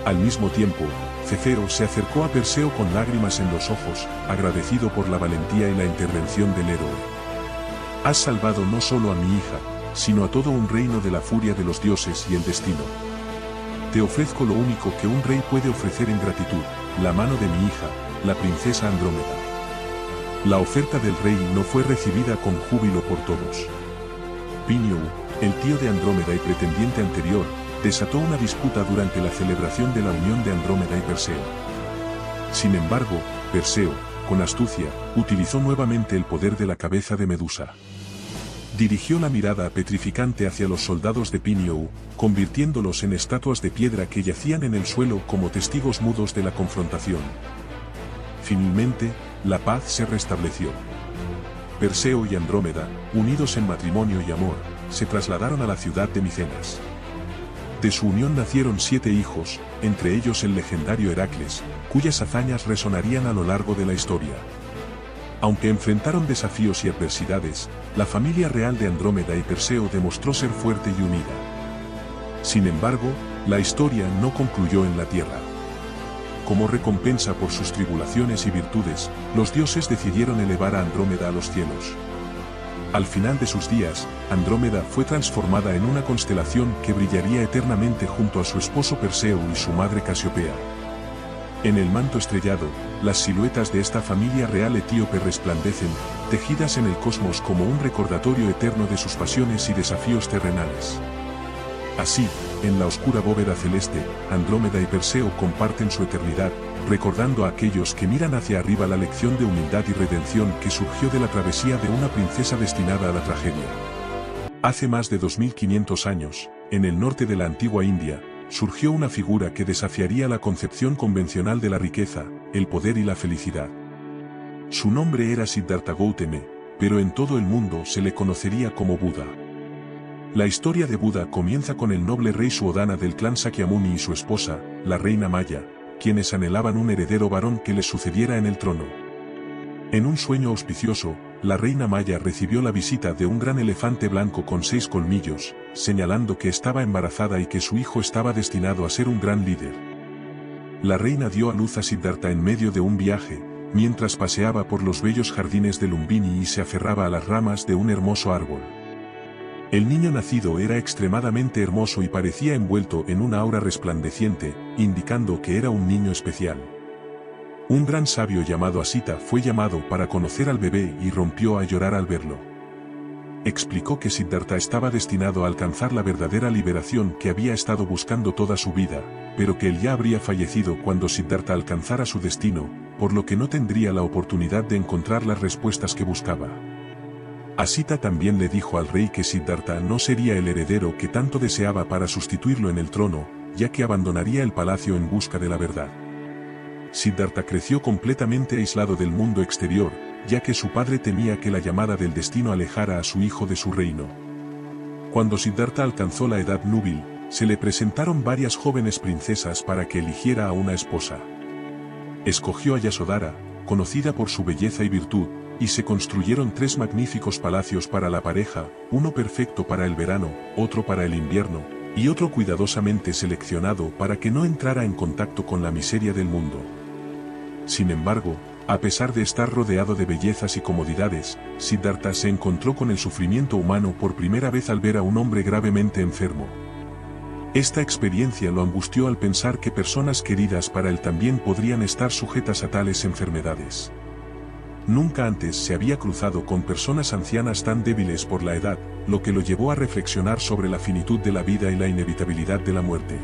Al mismo tiempo, Cefeo se acercó a Perseo con lágrimas en los ojos, agradecido por la valentía y la intervención del héroe. Has salvado no solo a mi hija, sino a todo un reino de la furia de los dioses y el destino. Te ofrezco lo único que un rey puede ofrecer en gratitud, la mano de mi hija, la princesa Andrómeda. La oferta del rey no fue recibida con júbilo por todos. Pinio, el tío de Andrómeda y pretendiente anterior, desató una disputa durante la celebración de la unión de Andrómeda y Perseo. Sin embargo, Perseo, con astucia, utilizó nuevamente el poder de la cabeza de Medusa. Dirigió la mirada petrificante hacia los soldados de Pinio, convirtiéndolos en estatuas de piedra que yacían en el suelo como testigos mudos de la confrontación. Finalmente, la paz se restableció. Perseo y Andrómeda, unidos en matrimonio y amor, se trasladaron a la ciudad de Micenas. De su unión nacieron 7 hijos, entre ellos el legendario Heracles, cuyas hazañas resonarían a lo largo de la historia. Aunque enfrentaron desafíos y adversidades, la familia real de Andrómeda y Perseo demostró ser fuerte y unida. Sin embargo, la historia no concluyó en la tierra. Como recompensa por sus tribulaciones y virtudes, los dioses decidieron elevar a Andrómeda a los cielos. Al final de sus días, Andrómeda fue transformada en una constelación que brillaría eternamente junto a su esposo Perseo y su madre Casiopea. En el manto estrellado, las siluetas de esta familia real etíope resplandecen, tejidas en el cosmos como un recordatorio eterno de sus pasiones y desafíos terrenales. Así, en la oscura bóveda celeste, Andrómeda y Perseo comparten su eternidad, recordando a aquellos que miran hacia arriba la lección de humildad y redención que surgió de la travesía de una princesa destinada a la tragedia. Hace más de 2500 años, en el norte de la antigua India, surgió una figura que desafiaría la concepción convencional de la riqueza, el poder y la felicidad. Su nombre era Siddhartha Gautama, pero en todo el mundo se le conocería como Buda. La historia de Buda comienza con el noble rey Suodana del clan Sakyamuni y su esposa, la reina Maya, quienes anhelaban un heredero varón que les sucediera en el trono. En un sueño auspicioso, la reina Maya recibió la visita de un gran elefante blanco con 6 colmillos, señalando que estaba embarazada y que su hijo estaba destinado a ser un gran líder. La reina dio a luz a Siddhartha en medio de un viaje, mientras paseaba por los bellos jardines de Lumbini y se aferraba a las ramas de un hermoso árbol. El niño nacido era extremadamente hermoso y parecía envuelto en una aura resplandeciente, indicando que era un niño especial. Un gran sabio llamado Asita fue llamado para conocer al bebé y rompió a llorar al verlo. Explicó que Siddhartha estaba destinado a alcanzar la verdadera liberación que había estado buscando toda su vida, pero que él ya habría fallecido cuando Siddhartha alcanzara su destino, por lo que no tendría la oportunidad de encontrar las respuestas que buscaba. Asita también le dijo al rey que Siddhartha no sería el heredero que tanto deseaba para sustituirlo en el trono, ya que abandonaría el palacio en busca de la verdad. Siddhartha creció completamente aislado del mundo exterior, ya que su padre temía que la llamada del destino alejara a su hijo de su reino. Cuando Siddhartha alcanzó la edad núbil, se le presentaron varias jóvenes princesas para que eligiera a una esposa. Escogió a Yasodhara, conocida por su belleza y virtud, y se construyeron 3 magníficos palacios para la pareja, uno perfecto para el verano, otro para el invierno, y otro cuidadosamente seleccionado para que no entrara en contacto con la miseria del mundo. Sin embargo, a pesar de estar rodeado de bellezas y comodidades, Siddhartha se encontró con el sufrimiento humano por primera vez al ver a un hombre gravemente enfermo. Esta experiencia lo angustió al pensar que personas queridas para él también podrían estar sujetas a tales enfermedades. Nunca antes se había cruzado con personas ancianas tan débiles por la edad, lo que lo llevó a reflexionar sobre la finitud de la vida y la inevitabilidad de la muerte.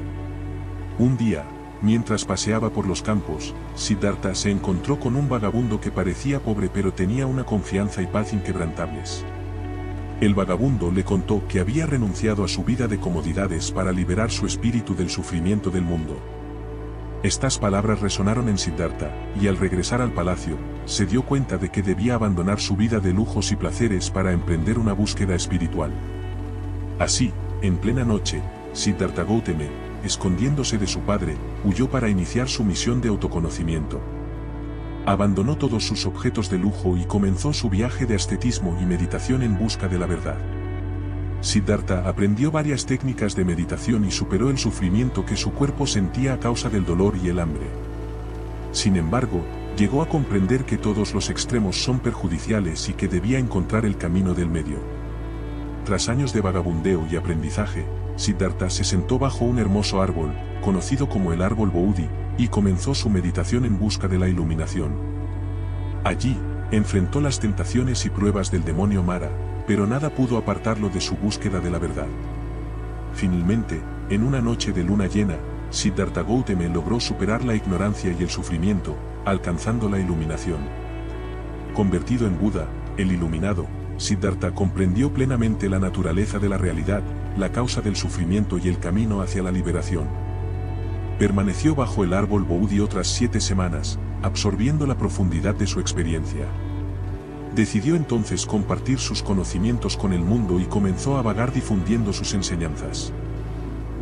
Un día, mientras paseaba por los campos, Siddhartha se encontró con un vagabundo que parecía pobre pero tenía una confianza y paz inquebrantables. El vagabundo le contó que había renunciado a su vida de comodidades para liberar su espíritu del sufrimiento del mundo. Estas palabras resonaron en Siddhartha, y al regresar al palacio, se dio cuenta de que debía abandonar su vida de lujos y placeres para emprender una búsqueda espiritual. Así, en plena noche, Siddhartha Gautama, escondiéndose de su padre, huyó para iniciar su misión de autoconocimiento. Abandonó todos sus objetos de lujo y comenzó su viaje de ascetismo y meditación en busca de la verdad. Siddhartha aprendió varias técnicas de meditación y superó el sufrimiento que su cuerpo sentía a causa del dolor y el hambre. Sin embargo, llegó a comprender que todos los extremos son perjudiciales y que debía encontrar el camino del medio. Tras años de vagabundeo y aprendizaje, Siddhartha se sentó bajo un hermoso árbol, conocido como el árbol Bodhi, y comenzó su meditación en busca de la iluminación. Allí, enfrentó las tentaciones y pruebas del demonio Mara, pero nada pudo apartarlo de su búsqueda de la verdad. Finalmente, en una noche de luna llena, Siddhartha Gautama logró superar la ignorancia y el sufrimiento, alcanzando la iluminación. Convertido en Buda, el iluminado, Siddhartha comprendió plenamente la naturaleza de la realidad, la causa del sufrimiento y el camino hacia la liberación. Permaneció bajo el árbol Bodhi otras 7 semanas, absorbiendo la profundidad de su experiencia. Decidió entonces compartir sus conocimientos con el mundo y comenzó a vagar difundiendo sus enseñanzas.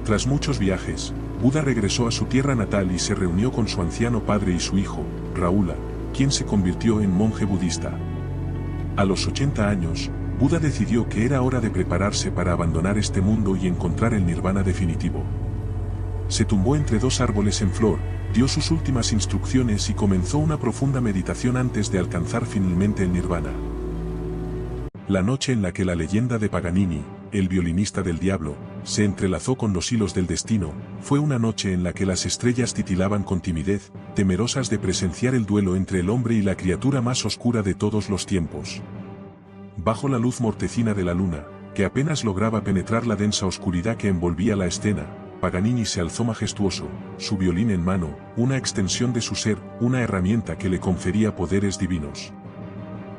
Tras muchos viajes, Buda regresó a su tierra natal y se reunió con su anciano padre y su hijo, Rahula, quien se convirtió en monje budista. A los 80 años, Buda decidió que era hora de prepararse para abandonar este mundo y encontrar el nirvana definitivo. Se tumbó entre 2 árboles en flor, dio sus últimas instrucciones y comenzó una profunda meditación antes de alcanzar finalmente el nirvana. La noche en la que la leyenda de Paganini, el violinista del diablo, se entrelazó con los hilos del destino, fue una noche en la que las estrellas titilaban con timidez, temerosas de presenciar el duelo entre el hombre y la criatura más oscura de todos los tiempos. Bajo la luz mortecina de la luna, que apenas lograba penetrar la densa oscuridad que envolvía la escena, Paganini se alzó majestuoso, su violín en mano, una extensión de su ser, una herramienta que le confería poderes divinos.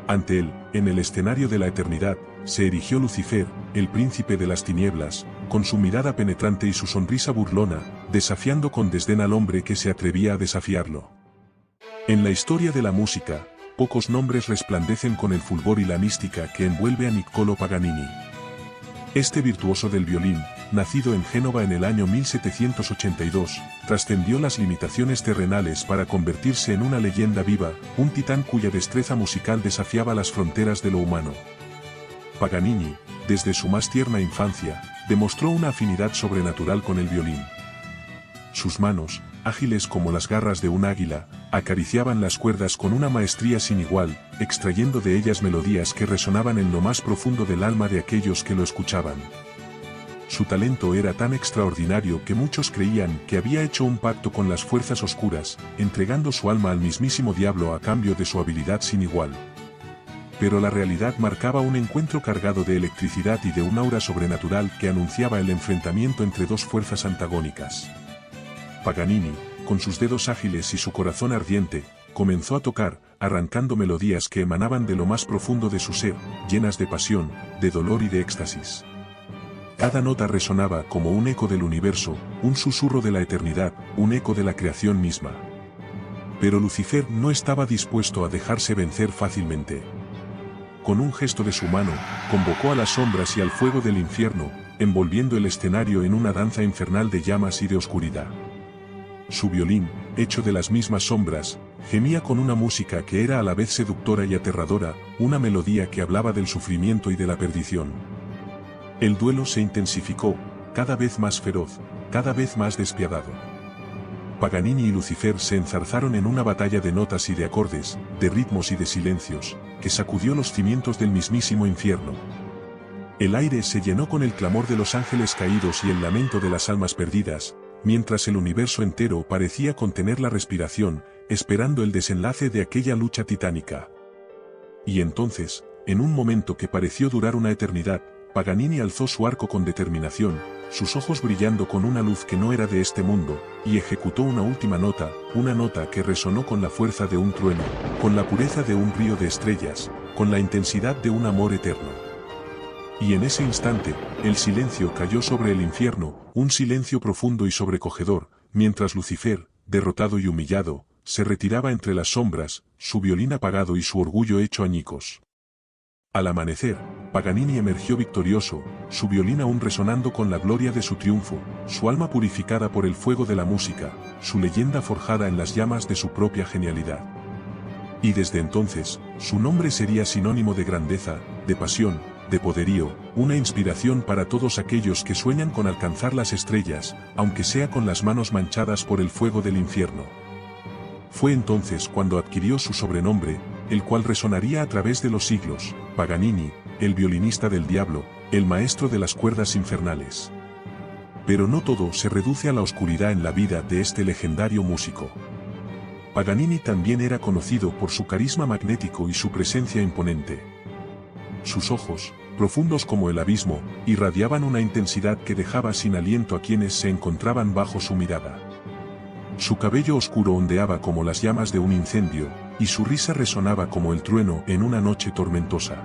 Ante él, en el escenario de la eternidad, se erigió Lucifer, el príncipe de las tinieblas, con su mirada penetrante y su sonrisa burlona, desafiando con desdén al hombre que se atrevía a desafiarlo. En la historia de la música, pocos nombres resplandecen con el fulgor y la mística que envuelve a Niccolò Paganini. Este virtuoso del violín, nacido en Génova en el año 1782, trascendió las limitaciones terrenales para convertirse en una leyenda viva, un titán cuya destreza musical desafiaba las fronteras de lo humano. Paganini, desde su más tierna infancia, demostró una afinidad sobrenatural con el violín. Sus manos, ágiles como las garras de un águila, acariciaban las cuerdas con una maestría sin igual, extrayendo de ellas melodías que resonaban en lo más profundo del alma de aquellos que lo escuchaban. Su talento era tan extraordinario que muchos creían que había hecho un pacto con las fuerzas oscuras, entregando su alma al mismísimo diablo a cambio de su habilidad sin igual. Pero la realidad marcaba un encuentro cargado de electricidad y de un aura sobrenatural que anunciaba el enfrentamiento entre dos fuerzas antagónicas. Paganini, con sus dedos ágiles y su corazón ardiente, comenzó a tocar, arrancando melodías que emanaban de lo más profundo de su ser, llenas de pasión, de dolor y de éxtasis. Cada nota resonaba como un eco del universo, un susurro de la eternidad, un eco de la creación misma. Pero Lucifer no estaba dispuesto a dejarse vencer fácilmente. Con un gesto de su mano, convocó a las sombras y al fuego del infierno, envolviendo el escenario en una danza infernal de llamas y de oscuridad. Su violín, hecho de las mismas sombras, gemía con una música que era a la vez seductora y aterradora, una melodía que hablaba del sufrimiento y de la perdición. El duelo se intensificó, cada vez más feroz, cada vez más despiadado. Paganini y Lucifer se enzarzaron en una batalla de notas y de acordes, de ritmos y de silencios, que sacudió los cimientos del mismísimo infierno. El aire se llenó con el clamor de los ángeles caídos y el lamento de las almas perdidas, mientras el universo entero parecía contener la respiración, esperando el desenlace de aquella lucha titánica. Y entonces, en un momento que pareció durar una eternidad, Paganini alzó su arco con determinación, sus ojos brillando con una luz que no era de este mundo, y ejecutó una última nota, una nota que resonó con la fuerza de un trueno, con la pureza de un río de estrellas, con la intensidad de un amor eterno. Y en ese instante, el silencio cayó sobre el infierno, un silencio profundo y sobrecogedor, mientras Lucifer, derrotado y humillado, se retiraba entre las sombras, su violín apagado y su orgullo hecho añicos. Al amanecer, Paganini emergió victorioso, su violín aún resonando con la gloria de su triunfo, su alma purificada por el fuego de la música, su leyenda forjada en las llamas de su propia genialidad. Y desde entonces, su nombre sería sinónimo de grandeza, de pasión, de poderío, una inspiración para todos aquellos que sueñan con alcanzar las estrellas, aunque sea con las manos manchadas por el fuego del infierno. Fue entonces cuando adquirió su sobrenombre, el cual resonaría a través de los siglos: Paganini, el violinista del diablo, el maestro de las cuerdas infernales. Pero no todo se reduce a la oscuridad en la vida de este legendario músico. Paganini también era conocido por su carisma magnético y su presencia imponente. Sus ojos, profundos como el abismo, irradiaban una intensidad que dejaba sin aliento a quienes se encontraban bajo su mirada. Su cabello oscuro ondeaba como las llamas de un incendio, y su risa resonaba como el trueno en una noche tormentosa.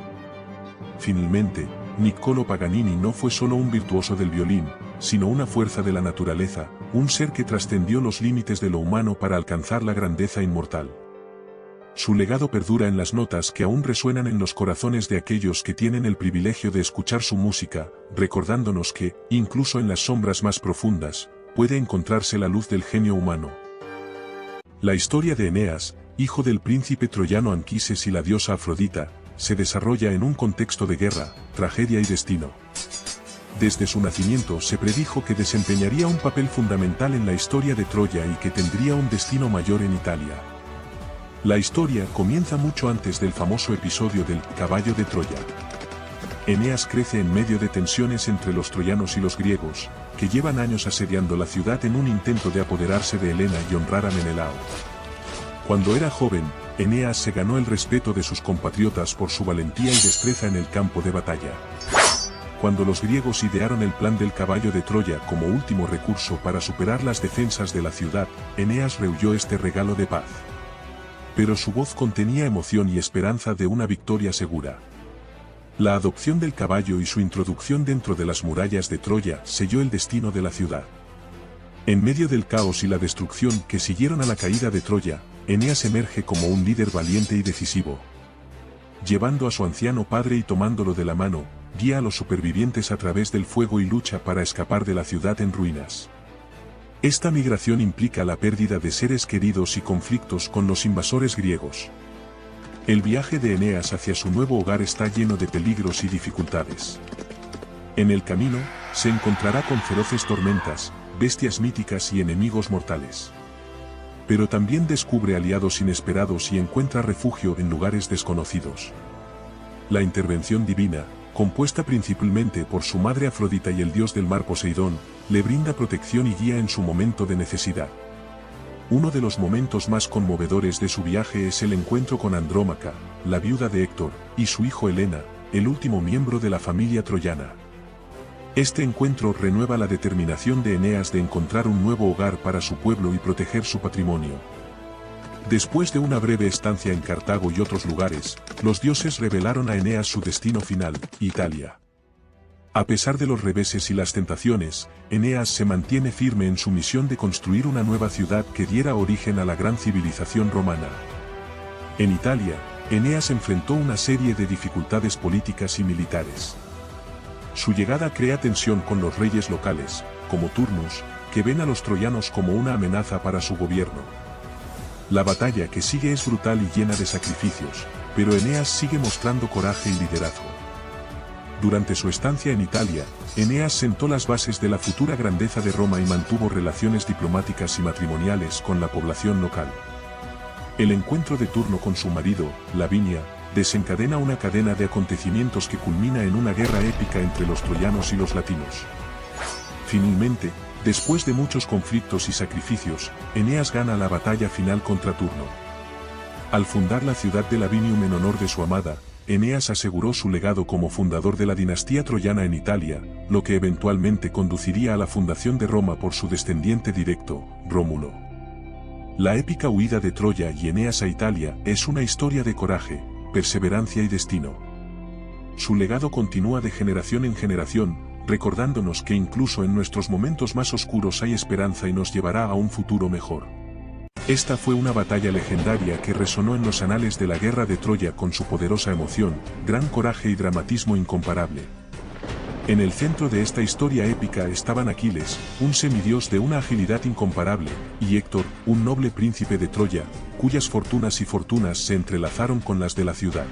Finalmente, Niccolò Paganini no fue solo un virtuoso del violín, sino una fuerza de la naturaleza, un ser que trascendió los límites de lo humano para alcanzar la grandeza inmortal. Su legado perdura en las notas que aún resuenan en los corazones de aquellos que tienen el privilegio de escuchar su música, recordándonos que, incluso en las sombras más profundas, puede encontrarse la luz del genio humano. La historia de Eneas, hijo del príncipe troyano Anquises y la diosa Afrodita, se desarrolla en un contexto de guerra, tragedia y destino. Desde su nacimiento se predijo que desempeñaría un papel fundamental en la historia de Troya y que tendría un destino mayor en Italia. La historia comienza mucho antes del famoso episodio del caballo de Troya. Eneas crece en medio de tensiones entre los troyanos y los griegos, que llevan años asediando la ciudad en un intento de apoderarse de Helena y honrar a Menelao. Cuando era joven, Eneas se ganó el respeto de sus compatriotas por su valentía y destreza en el campo de batalla. Cuando los griegos idearon el plan del caballo de Troya como último recurso para superar las defensas de la ciudad, Eneas rehuyó este regalo de paz. Pero su voz contenía emoción y esperanza de una victoria segura. La adopción del caballo y su introducción dentro de las murallas de Troya selló el destino de la ciudad. En medio del caos y la destrucción que siguieron a la caída de Troya, Eneas emerge como un líder valiente y decisivo. Llevando a su anciano padre y tomándolo de la mano, guía a los supervivientes a través del fuego y lucha para escapar de la ciudad en ruinas. Esta migración implica la pérdida de seres queridos y conflictos con los invasores griegos. El viaje de Eneas hacia su nuevo hogar está lleno de peligros y dificultades. En el camino, se encontrará con feroces tormentas, bestias míticas y enemigos mortales. Pero también descubre aliados inesperados y encuentra refugio en lugares desconocidos. La intervención divina, compuesta principalmente por su madre Afrodita y el dios del mar Poseidón, le brinda protección y guía en su momento de necesidad. Uno de los momentos más conmovedores de su viaje es el encuentro con Andrómaca, la viuda de Héctor, y su hijo Helena, el último miembro de la familia troyana. Este encuentro renueva la determinación de Eneas de encontrar un nuevo hogar para su pueblo y proteger su patrimonio. Después de una breve estancia en Cartago y otros lugares, los dioses revelaron a Eneas su destino final, Italia. A pesar de los reveses y las tentaciones, Eneas se mantiene firme en su misión de construir una nueva ciudad que diera origen a la gran civilización romana. En Italia, Eneas enfrentó una serie de dificultades políticas y militares. Su llegada crea tensión con los reyes locales, como Turnus, que ven a los troyanos como una amenaza para su gobierno. La batalla que sigue es brutal y llena de sacrificios, pero Eneas sigue mostrando coraje y liderazgo. Durante su estancia en Italia, Eneas sentó las bases de la futura grandeza de Roma y mantuvo relaciones diplomáticas y matrimoniales con la población local. El encuentro de Turno con su marido, Lavinia, desencadena una cadena de acontecimientos que culmina en una guerra épica entre los troyanos y los latinos. Finalmente, después de muchos conflictos y sacrificios, Eneas gana la batalla final contra Turno. Al fundar la ciudad de Lavinium en honor de su amada, Eneas aseguró su legado como fundador de la dinastía troyana en Italia, lo que eventualmente conduciría a la fundación de Roma por su descendiente directo, Rómulo. La épica huida de Troya y Eneas a Italia es una historia de coraje, perseverancia y destino. Su legado continúa de generación en generación, recordándonos que incluso en nuestros momentos más oscuros hay esperanza y nos llevará a un futuro mejor. Esta fue una batalla legendaria que resonó en los anales de la guerra de Troya con su poderosa emoción, gran coraje y dramatismo incomparable. En el centro de esta historia épica estaban Aquiles, un semidios de una agilidad incomparable, y Héctor, un noble príncipe de Troya, cuyas fortunas se entrelazaron con las de la ciudad.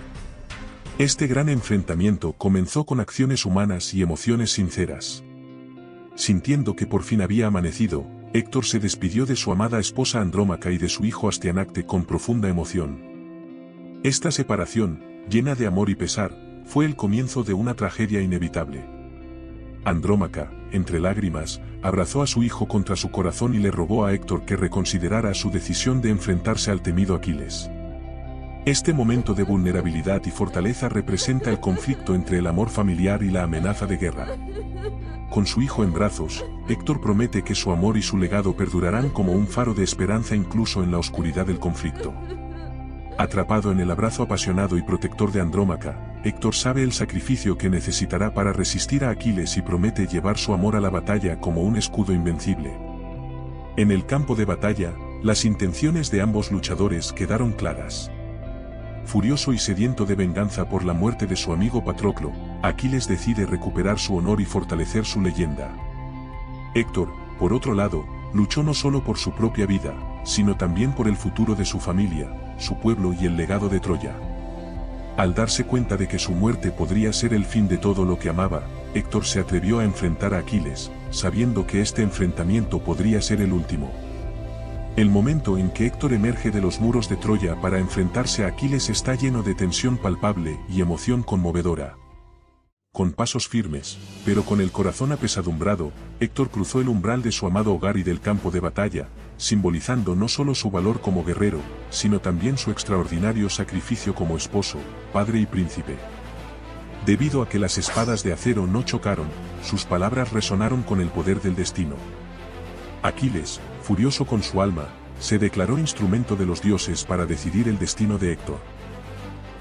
Este gran enfrentamiento comenzó con acciones humanas y emociones sinceras. Sintiendo que por fin había amanecido, Héctor se despidió de su amada esposa Andrómaca y de su hijo Astianaque con profunda emoción. Esta separación, llena de amor y pesar, fue el comienzo de una tragedia inevitable. Andrómaca, entre lágrimas, abrazó a su hijo contra su corazón y le rogó a Héctor que reconsiderara su decisión de enfrentarse al temido Aquiles. Este momento de vulnerabilidad y fortaleza representa el conflicto entre el amor familiar y la amenaza de guerra. Con su hijo en brazos, Héctor promete que su amor y su legado perdurarán como un faro de esperanza incluso en la oscuridad del conflicto. Atrapado en el abrazo apasionado y protector de Andrómaca, Héctor sabe el sacrificio que necesitará para resistir a Aquiles y promete llevar su amor a la batalla como un escudo invencible. En el campo de batalla, las intenciones de ambos luchadores quedaron claras. Furioso y sediento de venganza por la muerte de su amigo Patroclo, Aquiles decide recuperar su honor y fortalecer su leyenda. Héctor, por otro lado, luchó no solo por su propia vida, sino también por el futuro de su familia, su pueblo y el legado de Troya. Al darse cuenta de que su muerte podría ser el fin de todo lo que amaba, Héctor se atrevió a enfrentar a Aquiles, sabiendo que este enfrentamiento podría ser el último. El momento en que Héctor emerge de los muros de Troya para enfrentarse a Aquiles está lleno de tensión palpable y emoción conmovedora. Con pasos firmes, pero con el corazón apesadumbrado, Héctor cruzó el umbral de su amado hogar y del campo de batalla, simbolizando no solo su valor como guerrero, sino también su extraordinario sacrificio como esposo, padre y príncipe. Debido a que las espadas de acero no chocaron, sus palabras resonaron con el poder del destino. Aquiles, furioso con su alma, se declaró instrumento de los dioses para decidir el destino de Héctor.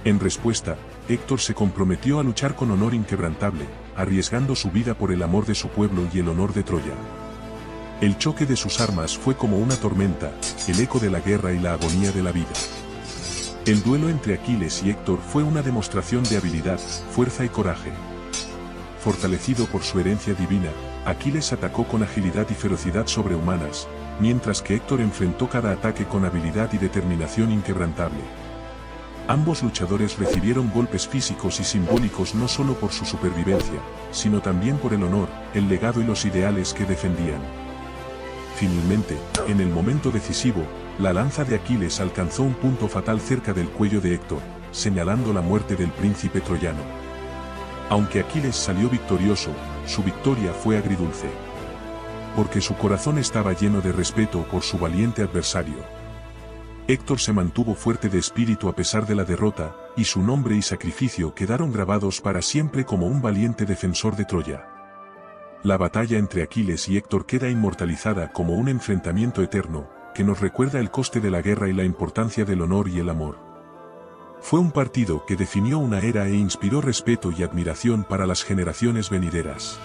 En respuesta, Héctor se comprometió a luchar con honor inquebrantable, arriesgando su vida por el amor de su pueblo y el honor de Troya. El choque de sus armas fue como una tormenta, el eco de la guerra y la agonía de la vida. El duelo entre Aquiles y Héctor fue una demostración de habilidad, fuerza y coraje. Fortalecido por su herencia divina, Aquiles atacó con agilidad y ferocidad sobrehumanas, mientras que Héctor enfrentó cada ataque con habilidad y determinación inquebrantable. Ambos luchadores recibieron golpes físicos y simbólicos no solo por su supervivencia, sino también por el honor, el legado y los ideales que defendían. Finalmente, en el momento decisivo, la lanza de Aquiles alcanzó un punto fatal cerca del cuello de Héctor, señalando la muerte del príncipe troyano. Aunque Aquiles salió victorioso, su victoria fue agridulce. Porque su corazón estaba lleno de respeto por su valiente adversario. Héctor se mantuvo fuerte de espíritu a pesar de la derrota, y su nombre y sacrificio quedaron grabados para siempre como un valiente defensor de Troya. La batalla entre Aquiles y Héctor queda inmortalizada como un enfrentamiento eterno, que nos recuerda el coste de la guerra y la importancia del honor y el amor. Fue un partido que definió una era e inspiró respeto y admiración para las generaciones venideras.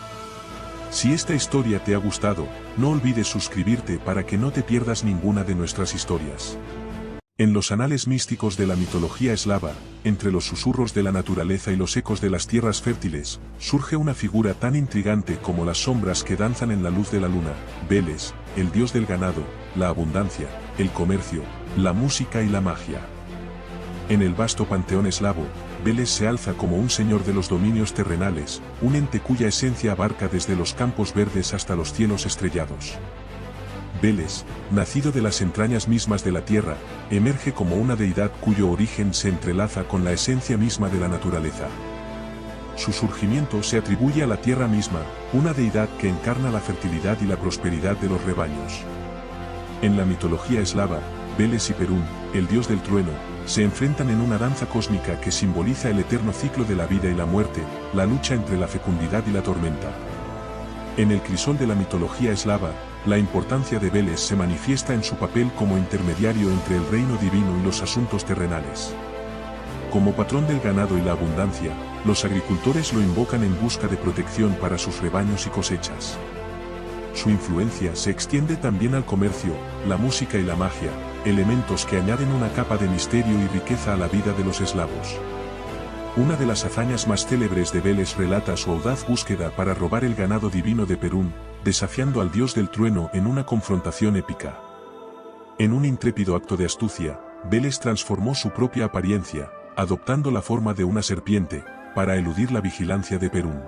Si esta historia te ha gustado, no olvides suscribirte para que no te pierdas ninguna de nuestras historias. En los anales místicos de la mitología eslava, entre los susurros de la naturaleza y los ecos de las tierras fértiles, surge una figura tan intrigante como las sombras que danzan en la luz de la luna, Veles, el dios del ganado, la abundancia, el comercio, la música y la magia. En el vasto panteón eslavo, Veles se alza como un señor de los dominios terrenales, un ente cuya esencia abarca desde los campos verdes hasta los cielos estrellados. Veles, nacido de las entrañas mismas de la tierra, emerge como una deidad cuyo origen se entrelaza con la esencia misma de la naturaleza. Su surgimiento se atribuye a la tierra misma, una deidad que encarna la fertilidad y la prosperidad de los rebaños. En la mitología eslava, Veles y Perún, el dios del trueno, se enfrentan en una danza cósmica que simboliza el eterno ciclo de la vida y la muerte, la lucha entre la fecundidad y la tormenta. En el crisol de la mitología eslava, la importancia de Veles se manifiesta en su papel como intermediario entre el reino divino y los asuntos terrenales. Como patrón del ganado y la abundancia, los agricultores lo invocan en busca de protección para sus rebaños y cosechas. Su influencia se extiende también al comercio, la música y la magia, elementos que añaden una capa de misterio y riqueza a la vida de los eslavos. Una de las hazañas más célebres de Veles relata su audaz búsqueda para robar el ganado divino de Perún, desafiando al dios del trueno en una confrontación épica. En un intrépido acto de astucia, Veles transformó su propia apariencia, adoptando la forma de una serpiente, para eludir la vigilancia de Perún.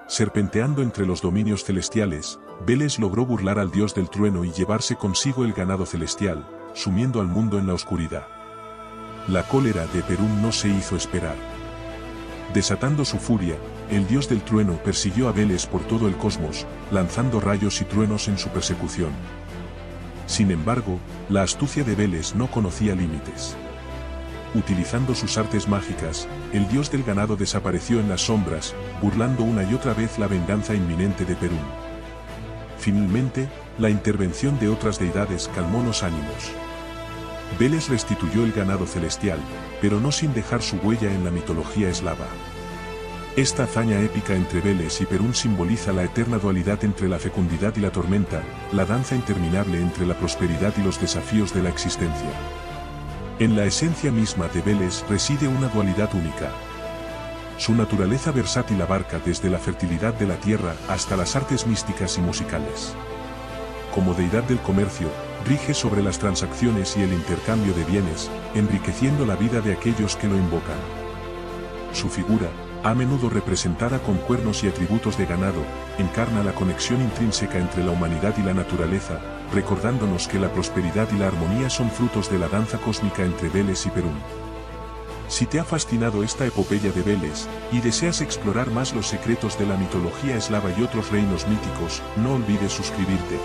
Serpenteando entre los dominios celestiales, Veles logró burlar al dios del trueno y llevarse consigo el ganado celestial, sumiendo al mundo en la oscuridad. La cólera de Perún no se hizo esperar. Desatando su furia, el dios del trueno persiguió a Veles por todo el cosmos, lanzando rayos y truenos en su persecución. Sin embargo, la astucia de Veles no conocía límites. Utilizando sus artes mágicas, el dios del ganado desapareció en las sombras, burlando una y otra vez la venganza inminente de Perún. Finalmente, la intervención de otras deidades calmó los ánimos. Veles restituyó el ganado celestial, pero no sin dejar su huella en la mitología eslava. Esta hazaña épica entre Veles y Perún simboliza la eterna dualidad entre la fecundidad y la tormenta, la danza interminable entre la prosperidad y los desafíos de la existencia. En la esencia misma de Veles reside una dualidad única. Su naturaleza versátil abarca desde la fertilidad de la tierra hasta las artes místicas y musicales. Como deidad del comercio, rige sobre las transacciones y el intercambio de bienes, enriqueciendo la vida de aquellos que lo invocan. Su figura, a menudo representada con cuernos y atributos de ganado, encarna la conexión intrínseca entre la humanidad y la naturaleza, recordándonos que la prosperidad y la armonía son frutos de la danza cósmica entre Veles y Perún. Si te ha fascinado esta epopeya de Veles, y deseas explorar más los secretos de la mitología eslava y otros reinos míticos, no olvides suscribirte.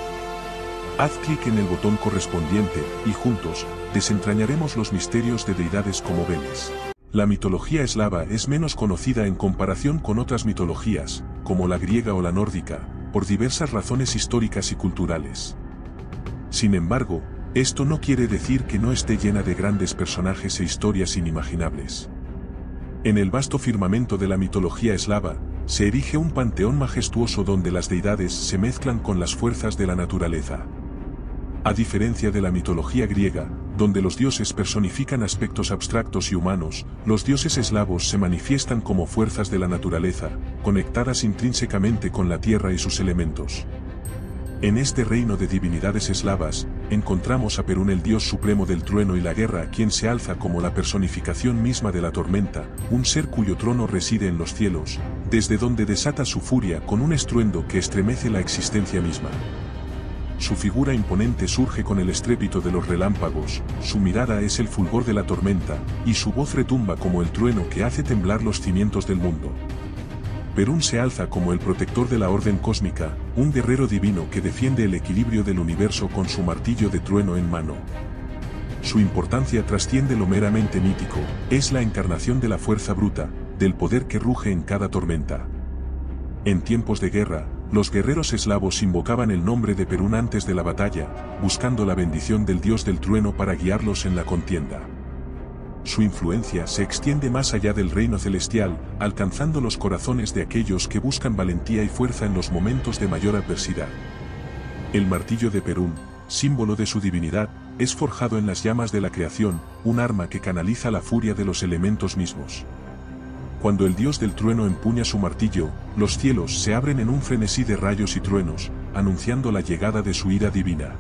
Haz clic en el botón correspondiente, y juntos, desentrañaremos los misterios de deidades como Veles. La mitología eslava es menos conocida en comparación con otras mitologías, como la griega o la nórdica, por diversas razones históricas y culturales. Sin embargo, esto no quiere decir que no esté llena de grandes personajes e historias inimaginables. En el vasto firmamento de la mitología eslava, se erige un panteón majestuoso donde las deidades se mezclan con las fuerzas de la naturaleza. A diferencia de la mitología griega, donde los dioses personifican aspectos abstractos y humanos, los dioses eslavos se manifiestan como fuerzas de la naturaleza, conectadas intrínsecamente con la tierra y sus elementos. En este reino de divinidades eslavas, encontramos a Perún, el dios supremo del trueno y la guerra, quien se alza como la personificación misma de la tormenta, un ser cuyo trono reside en los cielos, desde donde desata su furia con un estruendo que estremece la existencia misma. Su figura imponente surge con el estrépito de los relámpagos, su mirada es el fulgor de la tormenta, y su voz retumba como el trueno que hace temblar los cimientos del mundo. Perún se alza como el protector de la orden cósmica, un guerrero divino que defiende el equilibrio del universo con su martillo de trueno en mano. Su importancia trasciende lo meramente mítico, es la encarnación de la fuerza bruta, del poder que ruge en cada tormenta. En tiempos de guerra, los guerreros eslavos invocaban el nombre de Perún antes de la batalla, buscando la bendición del dios del trueno para guiarlos en la contienda. Su influencia se extiende más allá del reino celestial, alcanzando los corazones de aquellos que buscan valentía y fuerza en los momentos de mayor adversidad. El martillo de Perún, símbolo de su divinidad, es forjado en las llamas de la creación, un arma que canaliza la furia de los elementos mismos. Cuando el dios del trueno empuña su martillo, los cielos se abren en un frenesí de rayos y truenos, anunciando la llegada de su ira divina.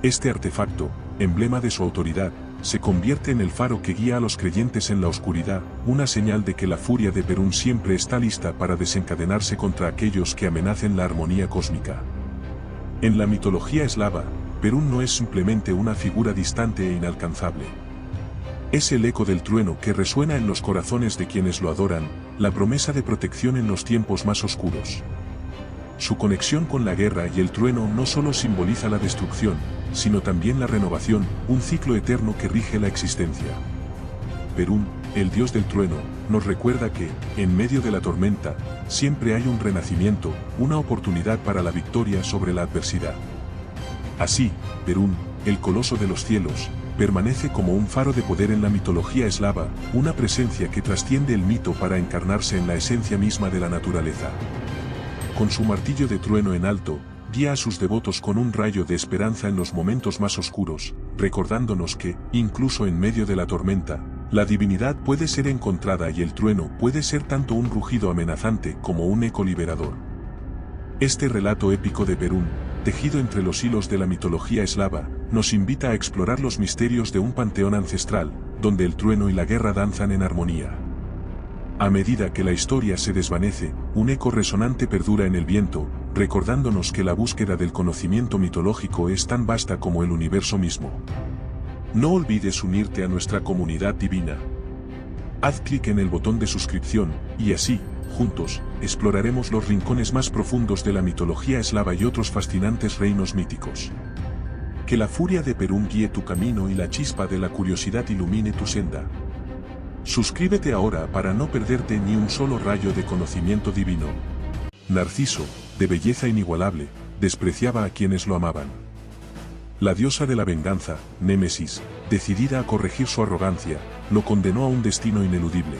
Este artefacto, emblema de su autoridad, se convierte en el faro que guía a los creyentes en la oscuridad, una señal de que la furia de Perún siempre está lista para desencadenarse contra aquellos que amenacen la armonía cósmica. En la mitología eslava, Perún no es simplemente una figura distante e inalcanzable. Es el eco del trueno que resuena en los corazones de quienes lo adoran, la promesa de protección en los tiempos más oscuros. Su conexión con la guerra y el trueno no solo simboliza la destrucción, sino también la renovación, un ciclo eterno que rige la existencia. Perún, el dios del trueno, nos recuerda que, en medio de la tormenta, siempre hay un renacimiento, una oportunidad para la victoria sobre la adversidad. Así, Perún, el coloso de los cielos, permanece como un faro de poder en la mitología eslava, una presencia que trasciende el mito para encarnarse en la esencia misma de la naturaleza. Con su martillo de trueno en alto, guía a sus devotos con un rayo de esperanza en los momentos más oscuros, recordándonos que, incluso en medio de la tormenta, la divinidad puede ser encontrada y el trueno puede ser tanto un rugido amenazante como un eco liberador. Este relato épico de Perún, tejido entre los hilos de la mitología eslava, nos invita a explorar los misterios de un panteón ancestral, donde el trueno y la guerra danzan en armonía. A medida que la historia se desvanece, un eco resonante perdura en el viento, recordándonos que la búsqueda del conocimiento mitológico es tan vasta como el universo mismo. No olvides unirte a nuestra comunidad divina. Haz clic en el botón de suscripción, y así, juntos, exploraremos los rincones más profundos de la mitología eslava y otros fascinantes reinos míticos. Que la furia de Perún guíe tu camino y la chispa de la curiosidad ilumine tu senda. Suscríbete ahora para no perderte ni un solo rayo de conocimiento divino. Narciso, de belleza inigualable, despreciaba a quienes lo amaban. La diosa de la venganza, Némesis, decidida a corregir su arrogancia, lo condenó a un destino ineludible.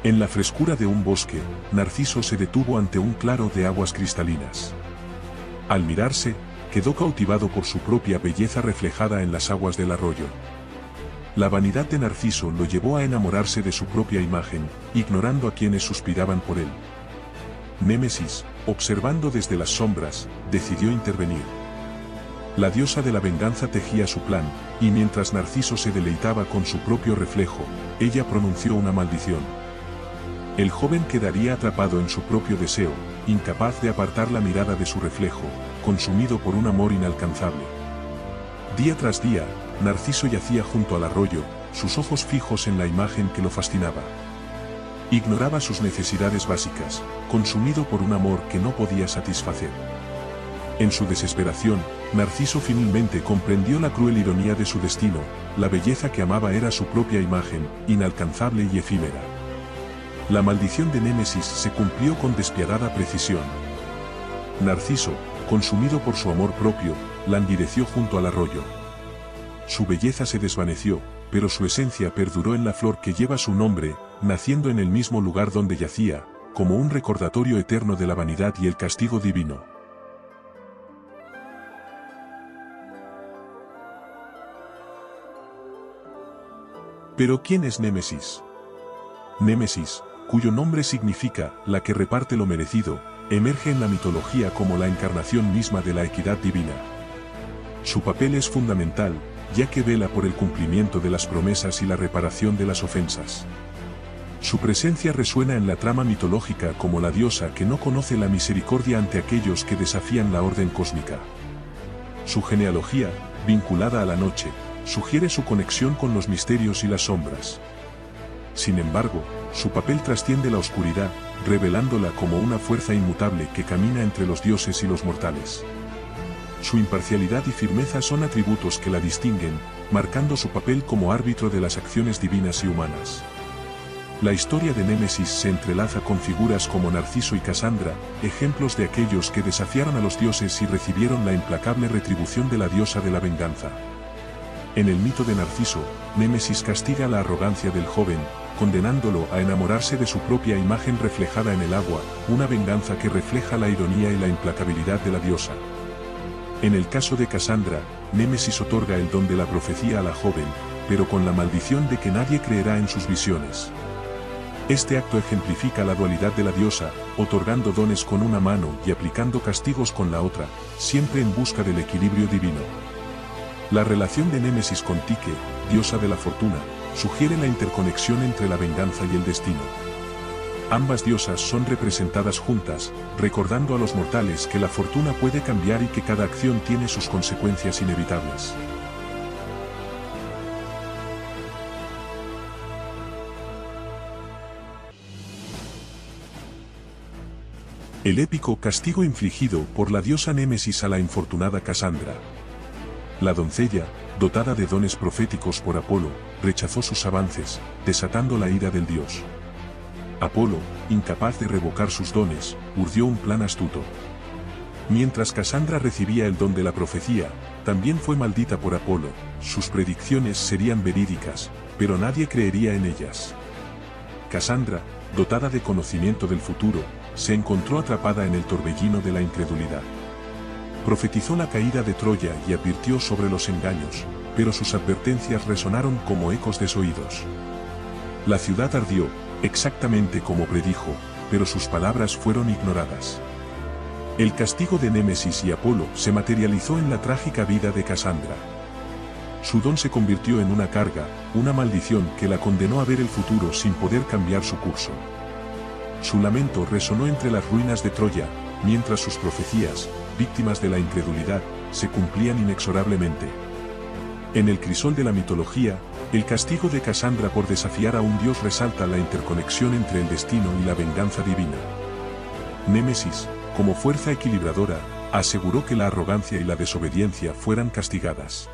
En la frescura de un bosque, Narciso se detuvo ante un claro de aguas cristalinas. Al mirarse, quedó cautivado por su propia belleza reflejada en las aguas del arroyo. La vanidad de Narciso lo llevó a enamorarse de su propia imagen, ignorando a quienes suspiraban por él. Némesis, observando desde las sombras, decidió intervenir. La diosa de la venganza tejía su plan, y mientras Narciso se deleitaba con su propio reflejo, ella pronunció una maldición. El joven quedaría atrapado en su propio deseo, incapaz de apartar la mirada de su reflejo, consumido por un amor inalcanzable. Día tras día, Narciso yacía junto al arroyo, sus ojos fijos en la imagen que lo fascinaba. Ignoraba sus necesidades básicas, consumido por un amor que no podía satisfacer. En su desesperación, Narciso finalmente comprendió la cruel ironía de su destino, la belleza que amaba era su propia imagen, inalcanzable y efímera. La maldición de Némesis se cumplió con despiadada precisión. Narciso, consumido por su amor propio, languideció junto al arroyo. Su belleza se desvaneció, pero su esencia perduró en la flor que lleva su nombre, naciendo en el mismo lugar donde yacía, como un recordatorio eterno de la vanidad y el castigo divino. Pero ¿quién es Némesis? Némesis, cuyo nombre significa la que reparte lo merecido, emerge en la mitología como la encarnación misma de la equidad divina. Su papel es fundamental, ya que vela por el cumplimiento de las promesas y la reparación de las ofensas. Su presencia resuena en la trama mitológica como la diosa que no conoce la misericordia ante aquellos que desafían la orden cósmica. Su genealogía, vinculada a la noche, sugiere su conexión con los misterios y las sombras. Sin embargo, su papel trasciende la oscuridad, revelándola como una fuerza inmutable que camina entre los dioses y los mortales. Su imparcialidad y firmeza son atributos que la distinguen, marcando su papel como árbitro de las acciones divinas y humanas. La historia de Némesis se entrelaza con figuras como Narciso y Casandra, ejemplos de aquellos que desafiaron a los dioses y recibieron la implacable retribución de la diosa de la venganza. En el mito de Narciso, Némesis castiga la arrogancia del joven, condenándolo a enamorarse de su propia imagen reflejada en el agua, una venganza que refleja la ironía y la implacabilidad de la diosa. En el caso de Casandra, Némesis otorga el don de la profecía a la joven, pero con la maldición de que nadie creerá en sus visiones. Este acto ejemplifica la dualidad de la diosa, otorgando dones con una mano y aplicando castigos con la otra, siempre en busca del equilibrio divino. La relación de Némesis con Tyche, diosa de la fortuna, sugiere la interconexión entre la venganza y el destino. Ambas diosas son representadas juntas, recordando a los mortales que la fortuna puede cambiar y que cada acción tiene sus consecuencias inevitables. El épico castigo infligido por la diosa Némesis a la infortunada Casandra. La doncella, dotada de dones proféticos por Apolo, rechazó sus avances, desatando la ira del dios. Apolo, incapaz de revocar sus dones, urdió un plan astuto. Mientras Casandra recibía el don de la profecía, también fue maldita por Apolo. Sus predicciones serían verídicas, pero nadie creería en ellas. Casandra, dotada de conocimiento del futuro, se encontró atrapada en el torbellino de la incredulidad. Profetizó la caída de Troya y advirtió sobre los engaños, pero sus advertencias resonaron como ecos desoídos. La ciudad ardió, exactamente como predijo, pero sus palabras fueron ignoradas. El castigo de Némesis y Apolo se materializó en la trágica vida de Casandra. Su don se convirtió en una carga, una maldición que la condenó a ver el futuro sin poder cambiar su curso. Su lamento resonó entre las ruinas de Troya, mientras sus profecías, víctimas de la incredulidad, se cumplían inexorablemente. En el crisol de la mitología, el castigo de Casandra por desafiar a un dios resalta la interconexión entre el destino y la venganza divina. Némesis, como fuerza equilibradora, aseguró que la arrogancia y la desobediencia fueran castigadas.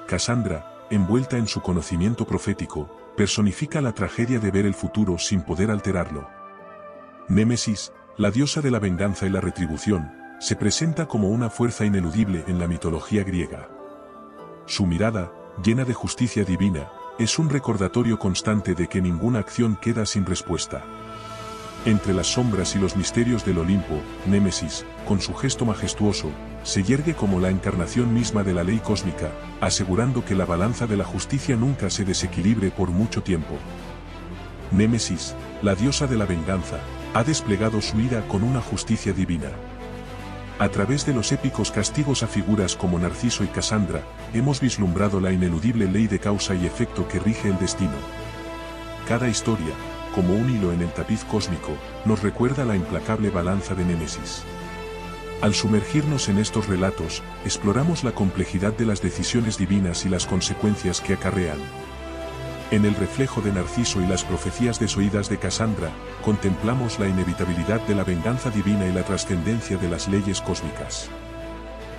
Casandra, envuelta en su conocimiento profético, personifica la tragedia de ver el futuro sin poder alterarlo. Némesis, la diosa de la venganza y la retribución, se presenta como una fuerza ineludible en la mitología griega. Su mirada, llena de justicia divina, es un recordatorio constante de que ninguna acción queda sin respuesta. Entre las sombras y los misterios del Olimpo, Némesis, con su gesto majestuoso, se yergue como la encarnación misma de la ley cósmica, asegurando que la balanza de la justicia nunca se desequilibre por mucho tiempo. Némesis, la diosa de la venganza, ha desplegado su ira con una justicia divina. A través de los épicos castigos a figuras como Narciso y Casandra, hemos vislumbrado la ineludible ley de causa y efecto que rige el destino. Cada historia, como un hilo en el tapiz cósmico, nos recuerda la implacable balanza de Némesis. Al sumergirnos en estos relatos, exploramos la complejidad de las decisiones divinas y las consecuencias que acarrean. En el reflejo de Narciso y las profecías desoídas de Casandra, contemplamos la inevitabilidad de la venganza divina y la trascendencia de las leyes cósmicas.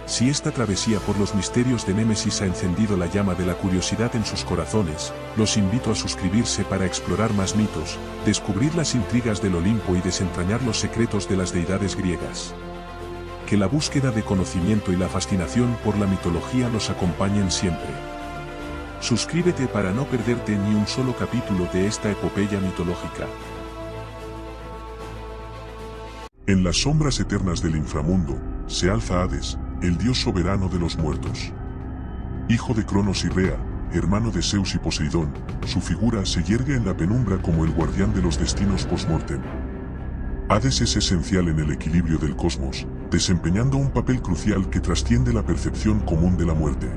Si esta travesía por los misterios de Némesis ha encendido la llama de la curiosidad en sus corazones, los invito a suscribirse para explorar más mitos, descubrir las intrigas del Olimpo y desentrañar los secretos de las deidades griegas. Que la búsqueda de conocimiento y la fascinación por la mitología los acompañen siempre. Suscríbete para no perderte ni un solo capítulo de esta epopeya mitológica. En las sombras eternas del inframundo, se alza Hades, el dios soberano de los muertos. Hijo de Cronos y Rea, hermano de Zeus y Poseidón, su figura se yergue en la penumbra como el guardián de los destinos post-mortem. Hades es esencial en el equilibrio del cosmos, desempeñando un papel crucial que trasciende la percepción común de la muerte.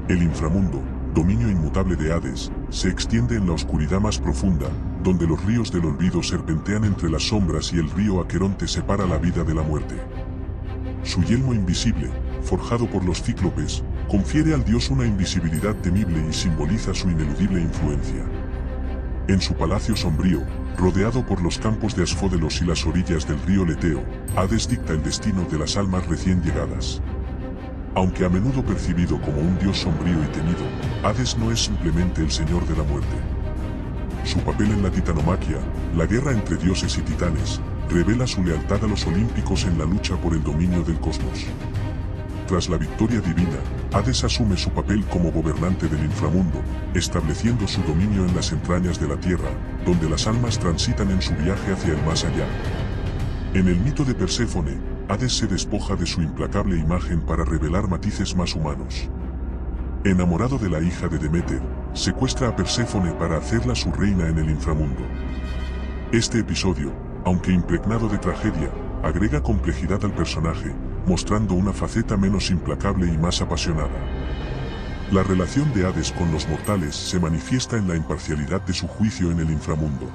El inframundo, dominio inmutable de Hades, se extiende en la oscuridad más profunda, donde los ríos del olvido serpentean entre las sombras y el río Aqueronte separa la vida de la muerte. Su yelmo invisible, forjado por los cíclopes, confiere al dios una invisibilidad temible y simboliza su ineludible influencia. En su palacio sombrío, rodeado por los campos de Asfódelos y las orillas del río Leteo, Hades dicta el destino de las almas recién llegadas. Aunque a menudo percibido como un dios sombrío y temido, Hades no es simplemente el señor de la muerte. Su papel en la titanomaquia, la guerra entre dioses y titanes, revela su lealtad a los olímpicos en la lucha por el dominio del cosmos. Tras la victoria divina, Hades asume su papel como gobernante del inframundo, estableciendo su dominio en las entrañas de la tierra, donde las almas transitan en su viaje hacia el más allá. En el mito de Perséfone, Hades se despoja de su implacable imagen para revelar matices más humanos. Enamorado de la hija de Deméter, secuestra a Perséfone para hacerla su reina en el inframundo. Este episodio, aunque impregnado de tragedia, agrega complejidad al personaje, mostrando una faceta menos implacable y más apasionada. La relación de Hades con los mortales se manifiesta en la imparcialidad de su juicio en el inframundo.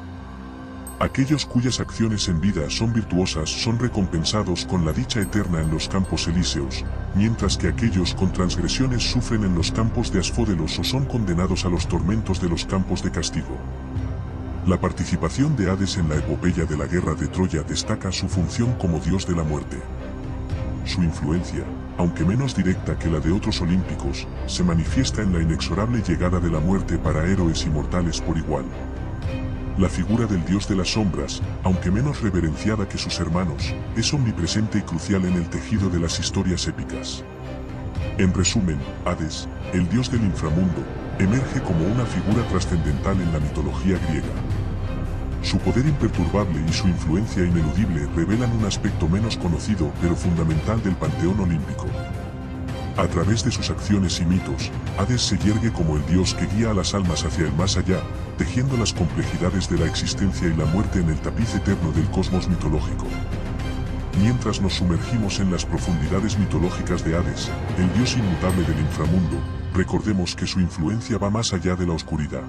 Aquellos cuyas acciones en vida son virtuosas son recompensados con la dicha eterna en los campos elíseos, mientras que aquellos con transgresiones sufren en los campos de Asfódelos o son condenados a los tormentos de los campos de castigo. La participación de Hades en la epopeya de la guerra de Troya destaca su función como dios de la muerte. Su influencia, aunque menos directa que la de otros olímpicos, se manifiesta en la inexorable llegada de la muerte para héroes y mortales por igual. La figura del dios de las sombras, aunque menos reverenciada que sus hermanos, es omnipresente y crucial en el tejido de las historias épicas. En resumen, Hades, el dios del inframundo, emerge como una figura trascendental en la mitología griega. Su poder imperturbable y su influencia ineludible revelan un aspecto menos conocido pero fundamental del panteón olímpico. A través de sus acciones y mitos, Hades se yergue como el dios que guía a las almas hacia el más allá, tejiendo las complejidades de la existencia y la muerte en el tapiz eterno del cosmos mitológico. Mientras nos sumergimos en las profundidades mitológicas de Hades, el dios inmutable del inframundo, recordemos que su influencia va más allá de la oscuridad.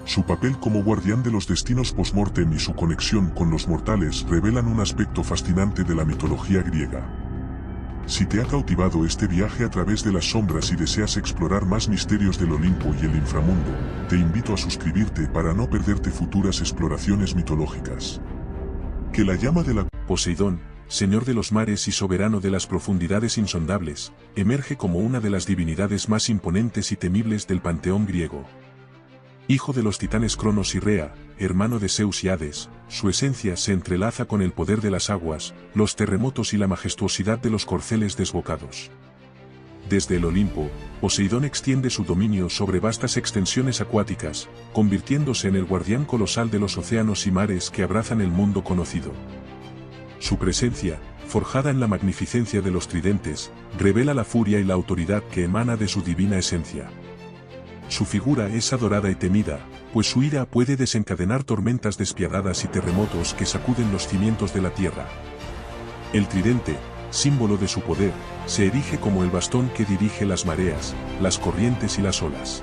Su papel como guardián de los destinos post-mortem y su conexión con los mortales revelan un aspecto fascinante de la mitología griega. Si te ha cautivado este viaje a través de las sombras y deseas explorar más misterios del Olimpo y el inframundo, te invito a suscribirte para no perderte futuras exploraciones mitológicas. Que la llama de la Poseidón, señor de los mares y soberano de las profundidades insondables, emerge como una de las divinidades más imponentes y temibles del panteón griego. Hijo de los titanes Cronos y Rea, hermano de Zeus y Hades, su esencia se entrelaza con el poder de las aguas, los terremotos y la majestuosidad de los corceles desbocados. Desde el Olimpo, Poseidón extiende su dominio sobre vastas extensiones acuáticas, convirtiéndose en el guardián colosal de los océanos y mares que abrazan el mundo conocido. Su presencia, forjada en la magnificencia de los tridentes, revela la furia y la autoridad que emana de su divina esencia. Su figura es adorada y temida, pues su ira puede desencadenar tormentas despiadadas y terremotos que sacuden los cimientos de la tierra. El tridente, símbolo de su poder, se erige como el bastón que dirige las mareas, las corrientes y las olas.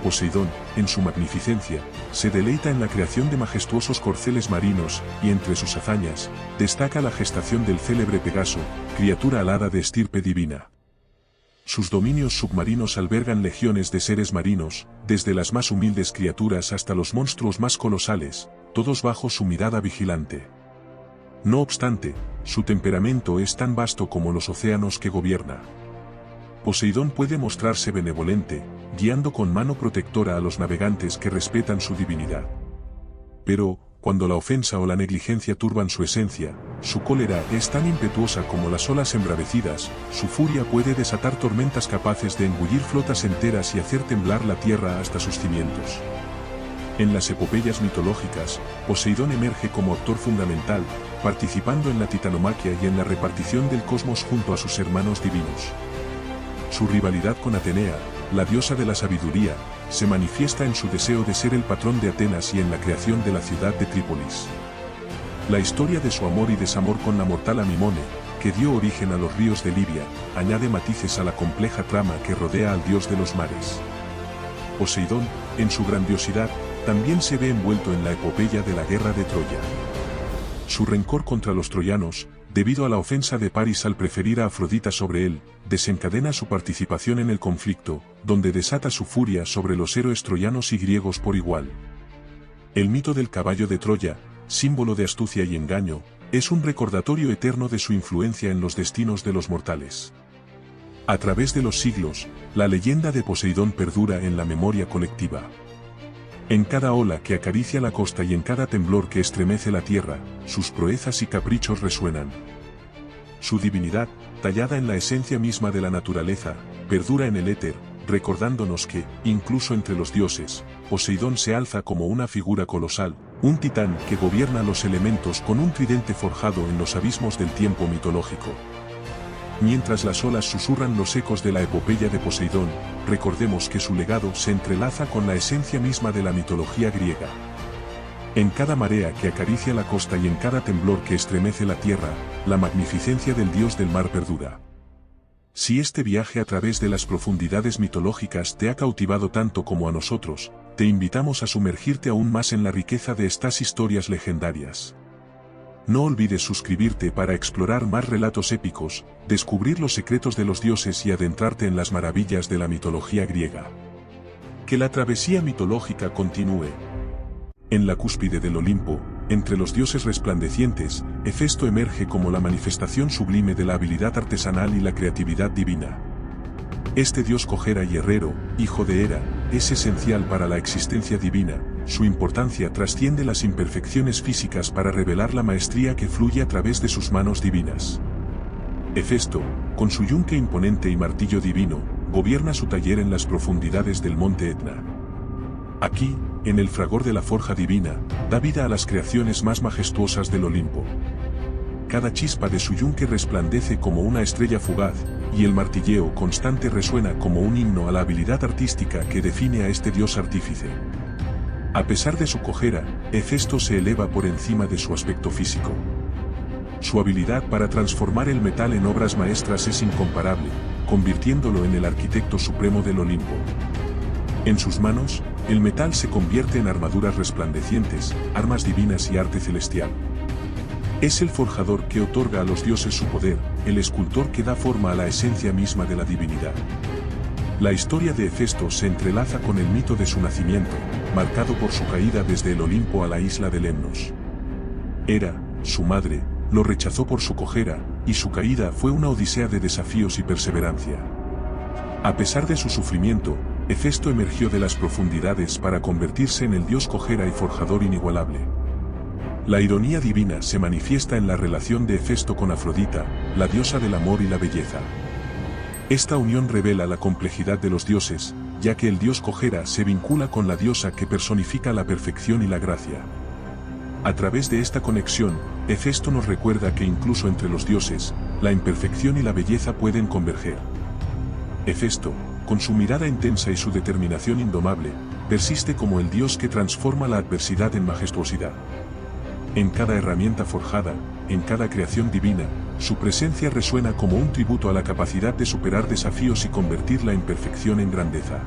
Poseidón, en su magnificencia, se deleita en la creación de majestuosos corceles marinos, y entre sus hazañas, destaca la gestación del célebre Pegaso, criatura alada de estirpe divina. Sus dominios submarinos albergan legiones de seres marinos, desde las más humildes criaturas hasta los monstruos más colosales, todos bajo su mirada vigilante. No obstante, su temperamento es tan vasto como los océanos que gobierna. Poseidón puede mostrarse benevolente, guiando con mano protectora a los navegantes que respetan su divinidad. Pero, cuando la ofensa o la negligencia turban su esencia, su cólera es tan impetuosa como las olas embravecidas, su furia puede desatar tormentas capaces de engullir flotas enteras y hacer temblar la tierra hasta sus cimientos. En las epopeyas mitológicas, Poseidón emerge como actor fundamental, participando en la titanomaquia y en la repartición del cosmos junto a sus hermanos divinos. Su rivalidad con Atenea, la diosa de la sabiduría, se manifiesta en su deseo de ser el patrón de Atenas y en la creación de la ciudad de Trípolis. La historia de su amor y desamor con la mortal Amimone, que dio origen a los ríos de Libia, añade matices a la compleja trama que rodea al dios de los mares. Poseidón, en su grandiosidad, también se ve envuelto en la epopeya de la guerra de Troya. Su rencor contra los troyanos, debido a la ofensa de Paris al preferir a Afrodita sobre él, desencadena su participación en el conflicto, donde desata su furia sobre los héroes troyanos y griegos por igual. El mito del caballo de Troya, símbolo de astucia y engaño, es un recordatorio eterno de su influencia en los destinos de los mortales. A través de los siglos, la leyenda de Poseidón perdura en la memoria colectiva. En cada ola que acaricia la costa y en cada temblor que estremece la tierra, sus proezas y caprichos resuenan. Su divinidad, tallada en la esencia misma de la naturaleza, perdura en el éter, recordándonos que, incluso entre los dioses, Poseidón se alza como una figura colosal, un titán que gobierna los elementos con un tridente forjado en los abismos del tiempo mitológico. Mientras las olas susurran los ecos de la epopeya de Poseidón, recordemos que su legado se entrelaza con la esencia misma de la mitología griega. En cada marea que acaricia la costa y en cada temblor que estremece la tierra, la magnificencia del dios del mar perdura. Si este viaje a través de las profundidades mitológicas te ha cautivado tanto como a nosotros, te invitamos a sumergirte aún más en la riqueza de estas historias legendarias. No olvides suscribirte para explorar más relatos épicos, descubrir los secretos de los dioses y adentrarte en las maravillas de la mitología griega. Que la travesía mitológica continúe. En la cúspide del Olimpo, entre los dioses resplandecientes, Hefesto emerge como la manifestación sublime de la habilidad artesanal y la creatividad divina. Este dios cojera y herrero, hijo de Hera, es esencial para la existencia divina. Su importancia trasciende las imperfecciones físicas para revelar la maestría que fluye a través de sus manos divinas. Hefesto, con su yunque imponente y martillo divino, gobierna su taller en las profundidades del monte Etna. Aquí, en el fragor de la forja divina, da vida a las creaciones más majestuosas del Olimpo. Cada chispa de su yunque resplandece como una estrella fugaz, y el martilleo constante resuena como un himno a la habilidad artística que define a este dios artífice. A pesar de su cojera, Hefesto se eleva por encima de su aspecto físico. Su habilidad para transformar el metal en obras maestras es incomparable, convirtiéndolo en el arquitecto supremo del Olimpo. En sus manos, el metal se convierte en armaduras resplandecientes, armas divinas y arte celestial. Es el forjador que otorga a los dioses su poder, el escultor que da forma a la esencia misma de la divinidad. La historia de Hefesto se entrelaza con el mito de su nacimiento, marcado por su caída desde el Olimpo a la isla de Lemnos. Hera, su madre, lo rechazó por su cojera, y su caída fue una odisea de desafíos y perseverancia. A pesar de su sufrimiento, Hefesto emergió de las profundidades para convertirse en el dios cojera y forjador inigualable. La ironía divina se manifiesta en la relación de Hefesto con Afrodita, la diosa del amor y la belleza. Esta unión revela la complejidad de los dioses, ya que el dios cojera se vincula con la diosa que personifica la perfección y la gracia. A través de esta conexión, Hefesto nos recuerda que incluso entre los dioses, la imperfección y la belleza pueden converger. Hefesto, con su mirada intensa y su determinación indomable, persiste como el dios que transforma la adversidad en majestuosidad. En cada herramienta forjada, en cada creación divina, su presencia resuena como un tributo a la capacidad de superar desafíos y convertir la imperfección en grandeza.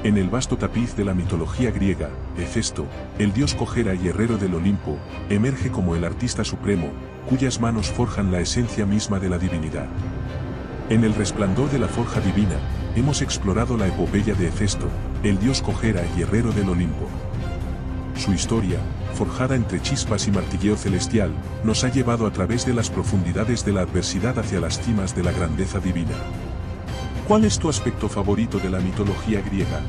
En el vasto tapiz de la mitología griega, Hefesto, el dios cojera y herrero del Olimpo, emerge como el artista supremo, cuyas manos forjan la esencia misma de la divinidad. En el resplandor de la forja divina, hemos explorado la epopeya de Hefesto, el dios cojera y herrero del Olimpo. Su historia, forjada entre chispas y martilleo celestial, nos ha llevado a través de las profundidades de la adversidad hacia las cimas de la grandeza divina. ¿Cuál es tu aspecto favorito de la mitología griega?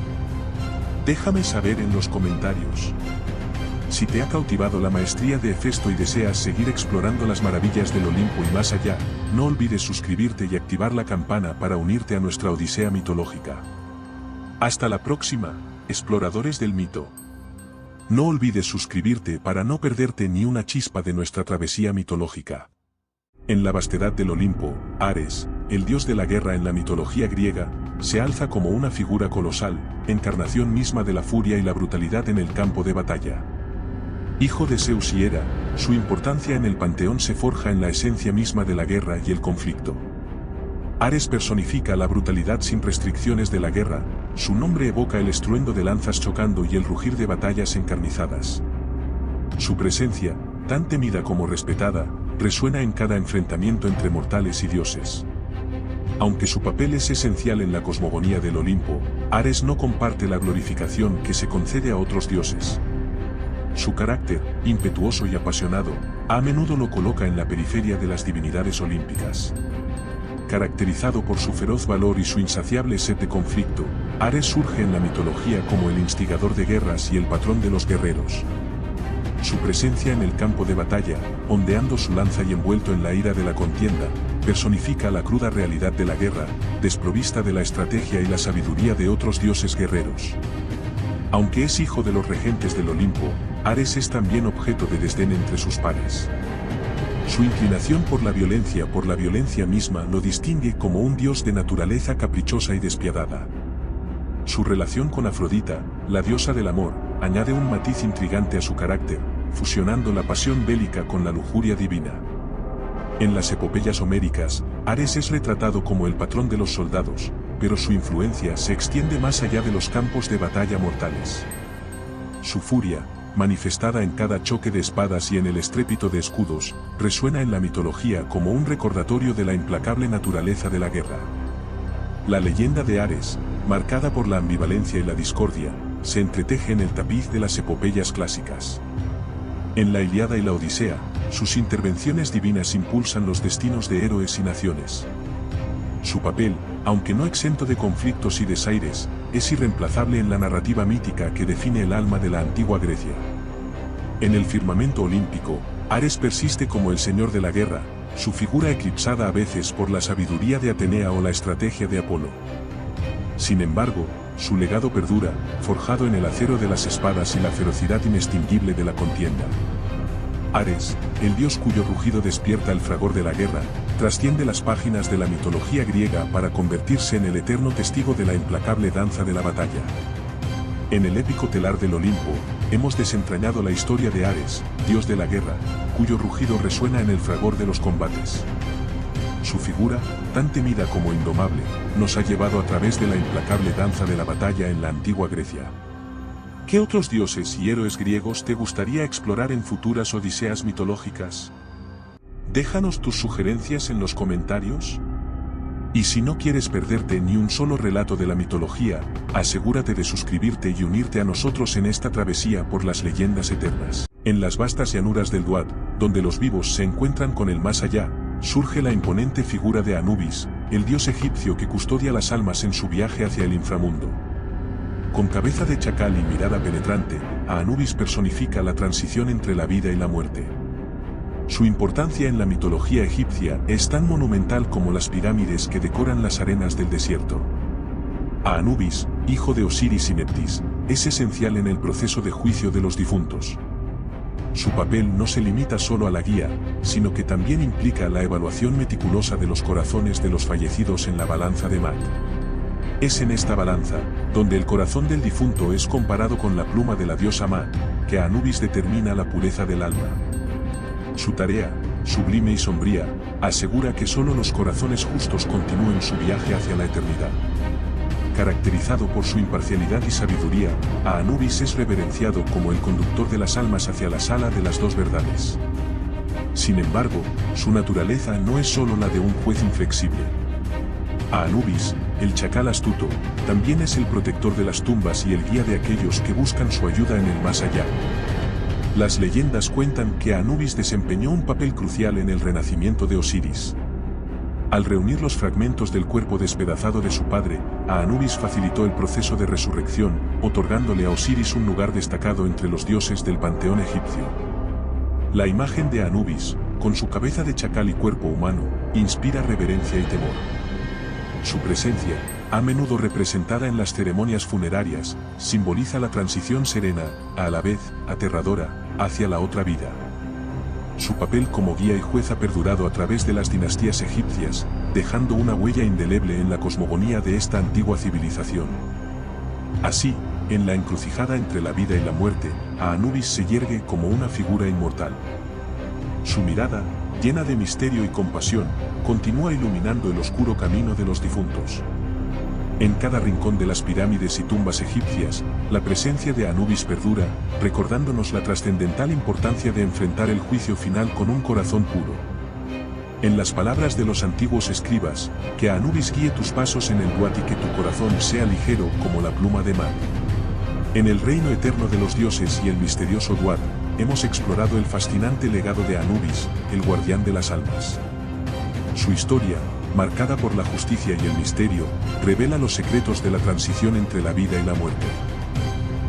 Déjame saber en los comentarios. Si te ha cautivado la maestría de Hefesto y deseas seguir explorando las maravillas del Olimpo y más allá, no olvides suscribirte y activar la campana para unirte a nuestra odisea mitológica. Hasta la próxima, exploradores del mito. No olvides suscribirte para no perderte ni una chispa de nuestra travesía mitológica. En la vastedad del Olimpo, Ares, el dios de la guerra en la mitología griega, se alza como una figura colosal, encarnación misma de la furia y la brutalidad en el campo de batalla. Hijo de Zeus y Hera, su importancia en el panteón se forja en la esencia misma de la guerra y el conflicto. Ares personifica la brutalidad sin restricciones de la guerra, su nombre evoca el estruendo de lanzas chocando y el rugir de batallas encarnizadas. Su presencia, tan temida como respetada, resuena en cada enfrentamiento entre mortales y dioses. Aunque su papel es esencial en la cosmogonía del Olimpo, Ares no comparte la glorificación que se concede a otros dioses. Su carácter, impetuoso y apasionado, a menudo lo coloca en la periferia de las divinidades olímpicas. Caracterizado por su feroz valor y su insaciable sed de conflicto, Ares surge en la mitología como el instigador de guerras y el patrón de los guerreros. Su presencia en el campo de batalla, ondeando su lanza y envuelto en la ira de la contienda, personifica la cruda realidad de la guerra, desprovista de la estrategia y la sabiduría de otros dioses guerreros. Aunque es hijo de los regentes del Olimpo, Ares es también objeto de desdén entre sus pares. Su inclinación por la violencia misma lo distingue como un dios de naturaleza caprichosa y despiadada. Su relación con Afrodita, la diosa del amor, añade un matiz intrigante a su carácter, fusionando la pasión bélica con la lujuria divina. En las epopeyas homéricas, Ares es retratado como el patrón de los soldados, pero su influencia se extiende más allá de los campos de batalla mortales. Su furia, manifestada en cada choque de espadas y en el estrépito de escudos, resuena en la mitología como un recordatorio de la implacable naturaleza de la guerra. La leyenda de Ares, marcada por la ambivalencia y la discordia, se entreteje en el tapiz de las epopeyas clásicas. En la Ilíada y la Odisea, sus intervenciones divinas impulsan los destinos de héroes y naciones. Su papel, aunque no exento de conflictos y desaires, es irreemplazable en la narrativa mítica que define el alma de la antigua Grecia. En el firmamento olímpico, Ares persiste como el señor de la guerra, su figura eclipsada a veces por la sabiduría de Atenea o la estrategia de Apolo. Sin embargo, su legado perdura, forjado en el acero de las espadas y la ferocidad inextinguible de la contienda. Ares, el dios cuyo rugido despierta el fragor de la guerra, trasciende las páginas de la mitología griega para convertirse en el eterno testigo de la implacable danza de la batalla. En el épico telar del Olimpo, hemos desentrañado la historia de Ares, dios de la guerra, cuyo rugido resuena en el fragor de los combates. Su figura, tan temida como indomable, nos ha llevado a través de la implacable danza de la batalla en la antigua Grecia. ¿Qué otros dioses y héroes griegos te gustaría explorar en futuras odiseas mitológicas? Déjanos tus sugerencias en los comentarios. Y si no quieres perderte ni un solo relato de la mitología, asegúrate de suscribirte y unirte a nosotros en esta travesía por las leyendas eternas. En las vastas llanuras del Duat, donde los vivos se encuentran con el más allá, surge la imponente figura de Anubis, el dios egipcio que custodia las almas en su viaje hacia el inframundo. Con cabeza de chacal y mirada penetrante, Anubis personifica la transición entre la vida y la muerte. Su importancia en la mitología egipcia es tan monumental como las pirámides que decoran las arenas del desierto. Anubis, hijo de Osiris y Neptis, es esencial en el proceso de juicio de los difuntos. Su papel no se limita solo a la guía, sino que también implica la evaluación meticulosa de los corazones de los fallecidos en la balanza de Mat. Es en esta balanza, donde el corazón del difunto es comparado con la pluma de la diosa Mat, que Anubis determina la pureza del alma. Su tarea, sublime y sombría, asegura que solo los corazones justos continúen su viaje hacia la eternidad. Caracterizado por su imparcialidad y sabiduría, Anubis es reverenciado como el conductor de las almas hacia la sala de las dos verdades. Sin embargo, su naturaleza no es solo la de un juez inflexible. Anubis, el chacal astuto, también es el protector de las tumbas y el guía de aquellos que buscan su ayuda en el más allá. Las leyendas cuentan que Anubis desempeñó un papel crucial en el renacimiento de Osiris. Al reunir los fragmentos del cuerpo despedazado de su padre, Anubis facilitó el proceso de resurrección, otorgándole a Osiris un lugar destacado entre los dioses del panteón egipcio. La imagen de Anubis, con su cabeza de chacal y cuerpo humano, inspira reverencia y temor. Su presencia, a menudo representada en las ceremonias funerarias, simboliza la transición serena, a la vez aterradora, hacia la otra vida. Su papel como guía y juez ha perdurado a través de las dinastías egipcias, dejando una huella indeleble en la cosmogonía de esta antigua civilización. Así, en la encrucijada entre la vida y la muerte, Anubis se yergue como una figura inmortal. Su mirada, llena de misterio y compasión, continúa iluminando el oscuro camino de los difuntos. En cada rincón de las pirámides y tumbas egipcias, la presencia de Anubis perdura, recordándonos la trascendental importancia de enfrentar el juicio final con un corazón puro. En las palabras de los antiguos escribas, que Anubis guíe tus pasos en el Duat y que tu corazón sea ligero como la pluma de mar. En el reino eterno de los dioses y el misterioso Duat, hemos explorado el fascinante legado de Anubis, el guardián de las almas. Su historia, marcada por la justicia y el misterio, revela los secretos de la transición entre la vida y la muerte.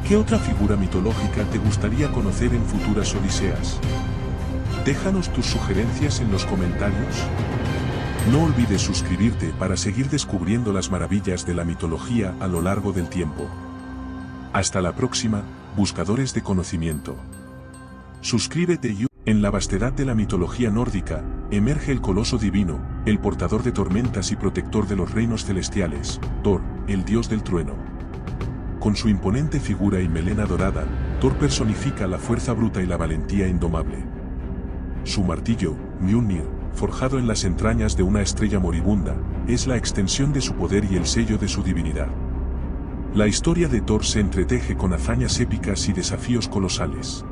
¿Qué otra figura mitológica te gustaría conocer en futuras odiseas? Déjanos tus sugerencias en los comentarios. No olvides suscribirte para seguir descubriendo las maravillas de la mitología a lo largo del tiempo. Hasta la próxima, buscadores de conocimiento. Suscríbete y en la vastedad de la mitología nórdica, emerge el coloso divino, el portador de tormentas y protector de los reinos celestiales, Thor, el dios del trueno. Con su imponente figura y melena dorada, Thor personifica la fuerza bruta y la valentía indomable. Su martillo, Mjolnir, forjado en las entrañas de una estrella moribunda, es la extensión de su poder y el sello de su divinidad. La historia de Thor se entreteje con hazañas épicas y desafíos colosales.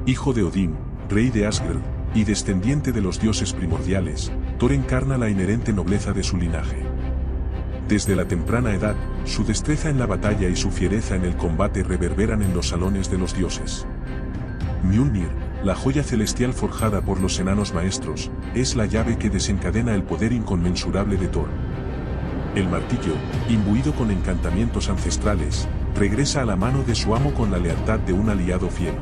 Hijo de Odín, rey de Asgard, y descendiente de los dioses primordiales, Thor encarna la inherente nobleza de su linaje. Desde la temprana edad, su destreza en la batalla y su fiereza en el combate reverberan en los salones de los dioses. Mjolnir, la joya celestial forjada por los enanos maestros, es la llave que desencadena el poder inconmensurable de Thor. El martillo, imbuido con encantamientos ancestrales, regresa a la mano de su amo con la lealtad de un aliado fiel.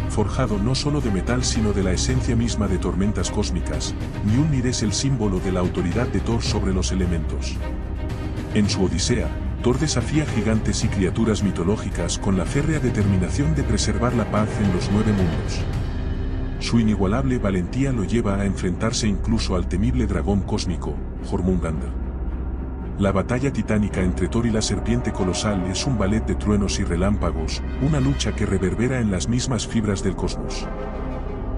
Forjado no solo de metal sino de la esencia misma de tormentas cósmicas, Mjolnir es el símbolo de la autoridad de Thor sobre los elementos. En su Odisea, Thor desafía gigantes y criaturas mitológicas con la férrea determinación de preservar la paz en los 9 mundos. Su inigualable valentía lo lleva a enfrentarse incluso al temible dragón cósmico, Jormungandr. La batalla titánica entre Thor y la serpiente colosal es un ballet de truenos y relámpagos, una lucha que reverbera en las mismas fibras del cosmos.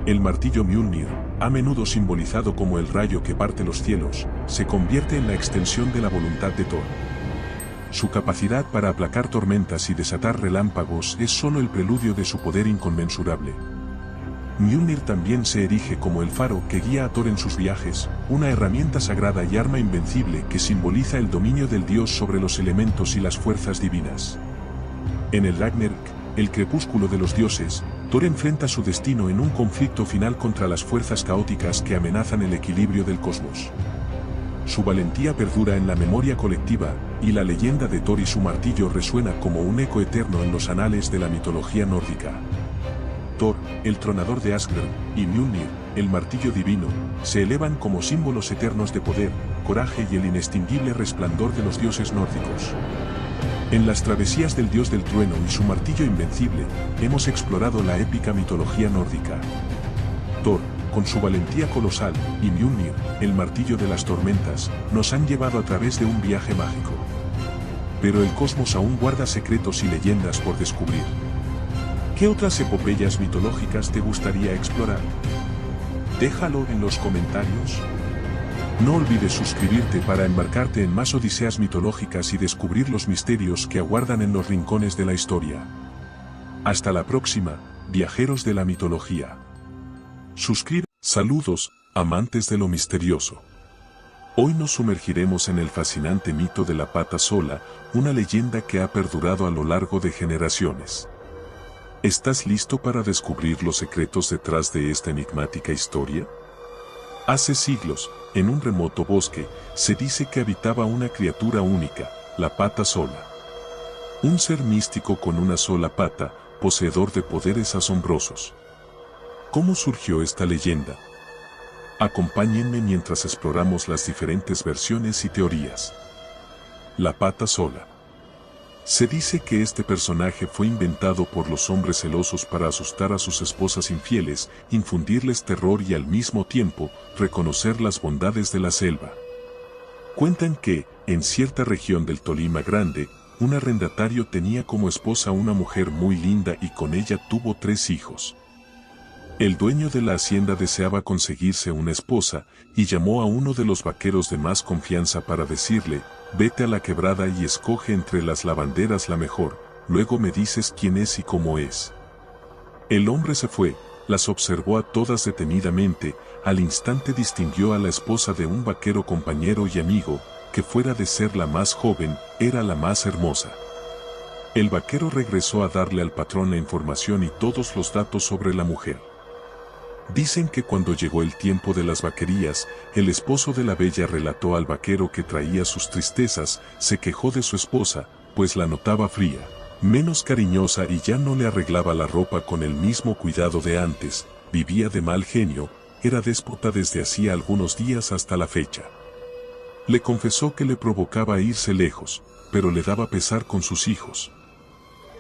El martillo Mjolnir, a menudo simbolizado como el rayo que parte los cielos, se convierte en la extensión de la voluntad de Thor. Su capacidad para aplacar tormentas y desatar relámpagos es solo el preludio de su poder inconmensurable. Mjolnir también se erige como el faro que guía a Thor en sus viajes, una herramienta sagrada y arma invencible que simboliza el dominio del dios sobre los elementos y las fuerzas divinas. En el Ragnarök, el crepúsculo de los dioses, Thor enfrenta su destino en un conflicto final contra las fuerzas caóticas que amenazan el equilibrio del cosmos. Su valentía perdura en la memoria colectiva, y la leyenda de Thor y su martillo resuena como un eco eterno en los anales de la mitología nórdica. Thor, el tronador de Asgard, y Mjolnir, el martillo divino, se elevan como símbolos eternos de poder, coraje y el inextinguible resplandor de los dioses nórdicos. En las travesías del dios del trueno y su martillo invencible, hemos explorado la épica mitología nórdica. Thor, con su valentía colosal, y Mjolnir, el martillo de las tormentas, nos han llevado a través de un viaje mágico. Pero el cosmos aún guarda secretos y leyendas por descubrir. ¿Qué otras epopeyas mitológicas te gustaría explorar? Déjalo en los comentarios. No olvides suscribirte para embarcarte en más odiseas mitológicas y descubrir los misterios que aguardan en los rincones de la historia. Hasta la próxima, viajeros de la mitología. Saludos, amantes de lo misterioso. Hoy nos sumergiremos en el fascinante mito de la pata sola, una leyenda que ha perdurado a lo largo de generaciones. ¿Estás listo para descubrir los secretos detrás de esta enigmática historia? Hace siglos, en un remoto bosque, se dice que habitaba una criatura única, la pata sola. Un ser místico con una sola pata, poseedor de poderes asombrosos. ¿Cómo surgió esta leyenda? Acompáñenme mientras exploramos las diferentes versiones y teorías. La pata sola. Se dice que este personaje fue inventado por los hombres celosos para asustar a sus esposas infieles, infundirles terror y al mismo tiempo, reconocer las bondades de la selva. Cuentan que, en cierta región del Tolima Grande, un arrendatario tenía como esposa una mujer muy linda y con ella tuvo 3 hijos. El dueño de la hacienda deseaba conseguirse una esposa, y llamó a uno de los vaqueros de más confianza para decirle, vete a la quebrada y escoge entre las lavanderas la mejor, luego me dices quién es y cómo es. El hombre se fue, las observó a todas detenidamente, al instante distinguió a la esposa de un vaquero compañero y amigo, que fuera de ser la más joven, era la más hermosa. El vaquero regresó a darle al patrón la información y todos los datos sobre la mujer. Dicen que cuando llegó el tiempo de las vaquerías, el esposo de la bella relató al vaquero que traía sus tristezas, se quejó de su esposa, pues la notaba fría, menos cariñosa y ya no le arreglaba la ropa con el mismo cuidado de antes, vivía de mal genio, era déspota desde hacía algunos días hasta la fecha. Le confesó que le provocaba irse lejos, pero le daba pesar con sus hijos.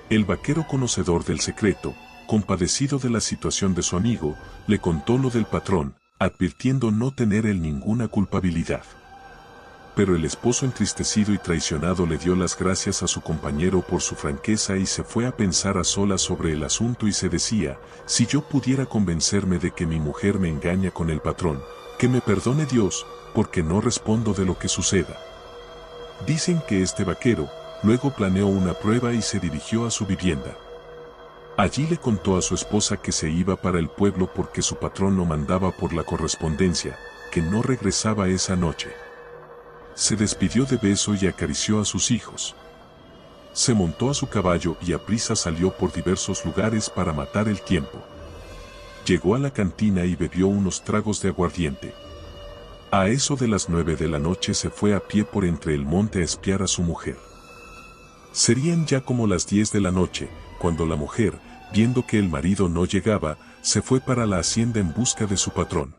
El vaquero, conocedor del secreto, compadecido de la situación de su amigo, le contó lo del patrón, advirtiendo no tener él ninguna culpabilidad. Pero el esposo, entristecido y traicionado, le dio las gracias a su compañero por su franqueza y se fue a pensar a solas sobre el asunto y se decía, si yo pudiera convencerme de que mi mujer me engaña con el patrón, que me perdone Dios, porque no respondo de lo que suceda. Dicen que este vaquero, luego planeó una prueba y se dirigió a su vivienda. Allí le contó a su esposa que se iba para el pueblo porque su patrón lo mandaba por la correspondencia, que no regresaba esa noche. Se despidió de beso y acarició a sus hijos. Se montó a su caballo y aprisa salió por diversos lugares para matar el tiempo. Llegó a la cantina y bebió unos tragos de aguardiente. A eso de las 9 de la noche se fue a pie por entre el monte a espiar a su mujer. Serían ya como las 10 de la noche, cuando la mujer, viendo que el marido no llegaba, se fue para la hacienda en busca de su patrón.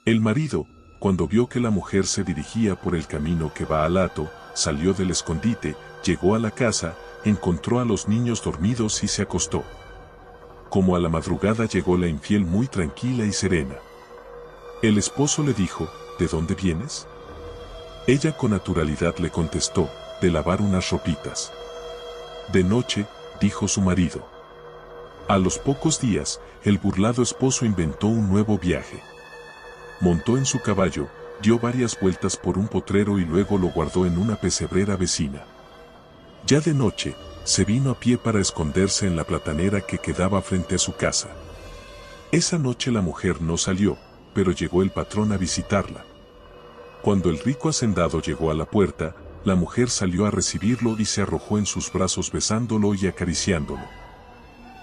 El marido, cuando vio que la mujer se dirigía por el camino que va al hato, salió del escondite, llegó a la casa, encontró a los niños dormidos y se acostó. Como a la madrugada llegó la infiel muy tranquila y serena. El esposo le dijo, ¿de dónde vienes? Ella con naturalidad le contestó, de lavar unas ropitas. De noche, dijo su marido. A los pocos días, el burlado esposo inventó un nuevo viaje. Montó en su caballo, dio varias vueltas por un potrero y luego lo guardó en una pesebrera vecina. Ya de noche, se vino a pie para esconderse en la platanera que quedaba frente a su casa. Esa noche la mujer no salió, pero llegó el patrón a visitarla. Cuando el rico hacendado llegó a la puerta, la mujer salió a recibirlo y se arrojó en sus brazos besándolo y acariciándolo.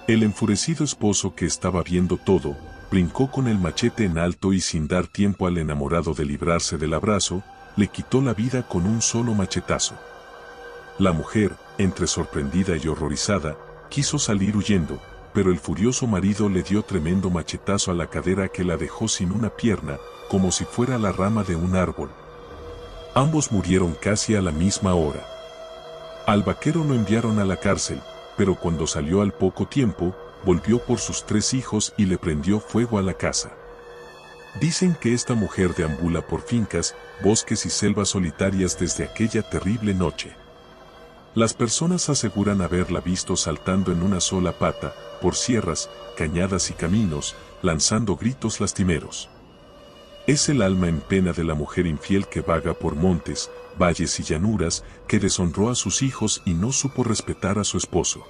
El enfurecido esposo, que estaba viendo todo, brincó con el machete en alto y sin dar tiempo al enamorado de librarse del abrazo, le quitó la vida con un solo machetazo. La mujer, entre sorprendida y horrorizada, quiso salir huyendo, pero el furioso marido le dio tremendo machetazo a la cadera que la dejó sin una pierna, como si fuera la rama de un árbol. Ambos murieron casi a la misma hora. Al vaquero lo enviaron a la cárcel, pero cuando salió al poco tiempo, volvió por sus 3 hijos y le prendió fuego a la casa. Dicen que esta mujer deambula por fincas, bosques y selvas solitarias desde aquella terrible noche. Las personas aseguran haberla visto saltando en una sola pata, por sierras, cañadas y caminos, lanzando gritos lastimeros. Es el alma en pena de la mujer infiel que vaga por montes, valles y llanuras, que deshonró a sus hijos y no supo respetar a su esposo.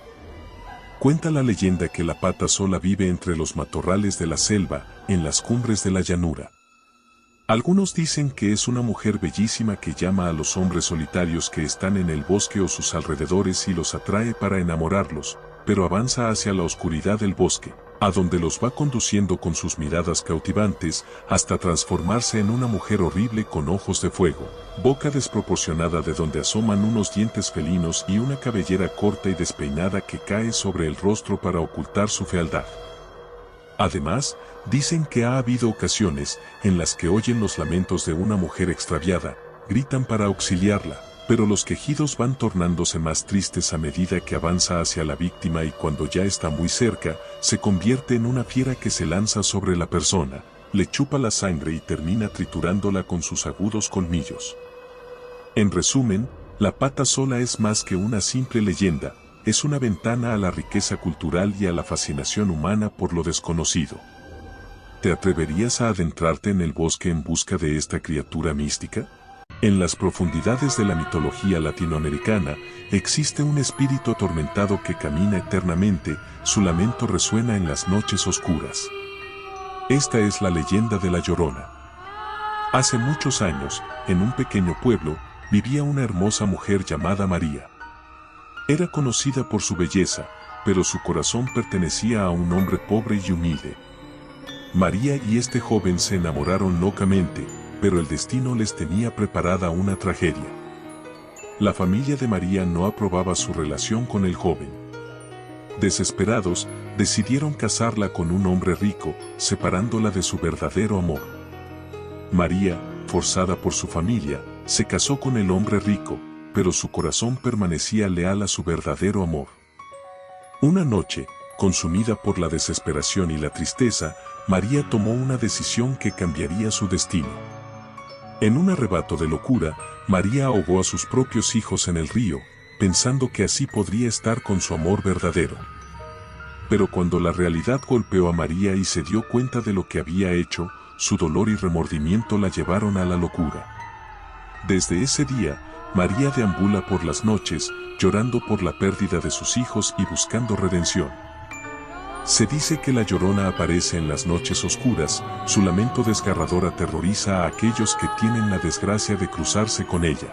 Cuenta la leyenda que la pata sola vive entre los matorrales de la selva, en las cumbres de la llanura. Algunos dicen que es una mujer bellísima que llama a los hombres solitarios que están en el bosque o sus alrededores y los atrae para enamorarlos, pero avanza hacia la oscuridad del bosque, a donde los va conduciendo con sus miradas cautivantes, hasta transformarse en una mujer horrible con ojos de fuego, boca desproporcionada de donde asoman unos dientes felinos y una cabellera corta y despeinada que cae sobre el rostro para ocultar su fealdad. Además, dicen que ha habido ocasiones en las que oyen los lamentos de una mujer extraviada, gritan para auxiliarla, pero los quejidos van tornándose más tristes a medida que avanza hacia la víctima y cuando ya está muy cerca, se convierte en una fiera que se lanza sobre la persona, le chupa la sangre y termina triturándola con sus agudos colmillos. En resumen, la pata sola es más que una simple leyenda, es una ventana a la riqueza cultural y a la fascinación humana por lo desconocido. ¿Te atreverías a adentrarte en el bosque en busca de esta criatura mística? En las profundidades de la mitología latinoamericana, existe un espíritu atormentado que camina eternamente, su lamento resuena en las noches oscuras. Esta es la leyenda de La Llorona. Hace muchos años, en un pequeño pueblo, vivía una hermosa mujer llamada María. Era conocida por su belleza, pero su corazón pertenecía a un hombre pobre y humilde. María y este joven se enamoraron locamente, pero el destino les tenía preparada una tragedia. La familia de María no aprobaba su relación con el joven. Desesperados, decidieron casarla con un hombre rico, separándola de su verdadero amor. María, forzada por su familia, se casó con el hombre rico, pero su corazón permanecía leal a su verdadero amor. Una noche, consumida por la desesperación y la tristeza, María tomó una decisión que cambiaría su destino. En un arrebato de locura, María ahogó a sus propios hijos en el río, pensando que así podría estar con su amor verdadero. Pero cuando la realidad golpeó a María y se dio cuenta de lo que había hecho, su dolor y remordimiento la llevaron a la locura. Desde ese día, María deambula por las noches, llorando por la pérdida de sus hijos y buscando redención. Se dice que la Llorona aparece en las noches oscuras, su lamento desgarrador aterroriza a aquellos que tienen la desgracia de cruzarse con ella.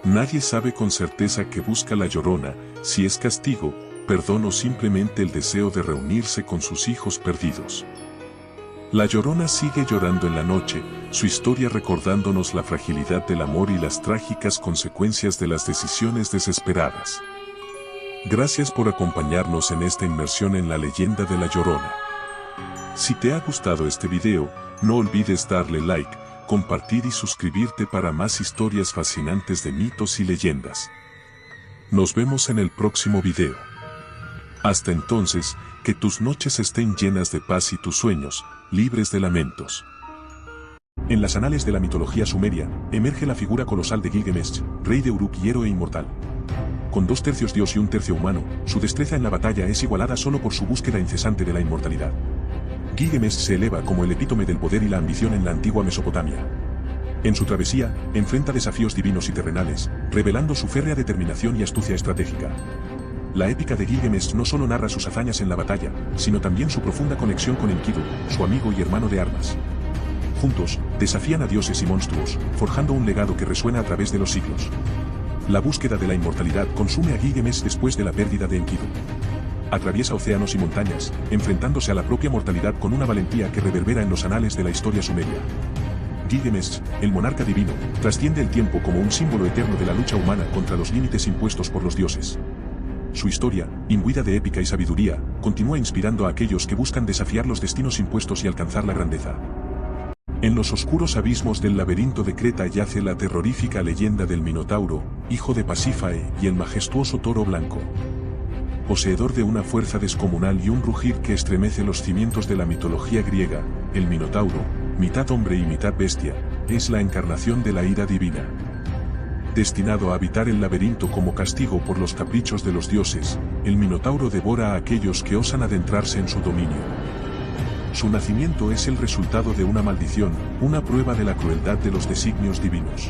Nadie sabe con certeza qué busca la Llorona, si es castigo, perdón o simplemente el deseo de reunirse con sus hijos perdidos. La Llorona sigue llorando en la noche, su historia recordándonos la fragilidad del amor y las trágicas consecuencias de las decisiones desesperadas. Gracias por acompañarnos en esta inmersión en la leyenda de La Llorona. Si te ha gustado este video, no olvides darle like, compartir y suscribirte para más historias fascinantes de mitos y leyendas. Nos vemos en el próximo video. Hasta entonces, que tus noches estén llenas de paz y tus sueños, libres de lamentos. En las anales de la mitología sumeria, emerge la figura colosal de Gilgamesh, rey de Uruk y héroe inmortal. Con 2/3 dios y 1/3 humano, su destreza en la batalla es igualada solo por su búsqueda incesante de la inmortalidad. Gilgamesh se eleva como el epítome del poder y la ambición en la antigua Mesopotamia. En su travesía, enfrenta desafíos divinos y terrenales, revelando su férrea determinación y astucia estratégica. La épica de Gilgamesh no solo narra sus hazañas en la batalla, sino también su profunda conexión con Enkidu, su amigo y hermano de armas. Juntos, desafían a dioses y monstruos, forjando un legado que resuena a través de los siglos. La búsqueda de la inmortalidad consume a Gilgamesh después de la pérdida de Enkidu. Atraviesa océanos y montañas, enfrentándose a la propia mortalidad con una valentía que reverbera en los anales de la historia sumeria. Gilgamesh, el monarca divino, trasciende el tiempo como un símbolo eterno de la lucha humana contra los límites impuestos por los dioses. Su historia, imbuida de épica y sabiduría, continúa inspirando a aquellos que buscan desafiar los destinos impuestos y alcanzar la grandeza. En los oscuros abismos del laberinto de Creta yace la terrorífica leyenda del Minotauro, hijo de Pasífae y el majestuoso toro blanco. Poseedor de una fuerza descomunal y un rugir que estremece los cimientos de la mitología griega, el Minotauro, mitad hombre y mitad bestia, es la encarnación de la ira divina. Destinado a habitar el laberinto como castigo por los caprichos de los dioses, el Minotauro devora a aquellos que osan adentrarse en su dominio. Su nacimiento es el resultado de una maldición, una prueba de la crueldad de los designios divinos.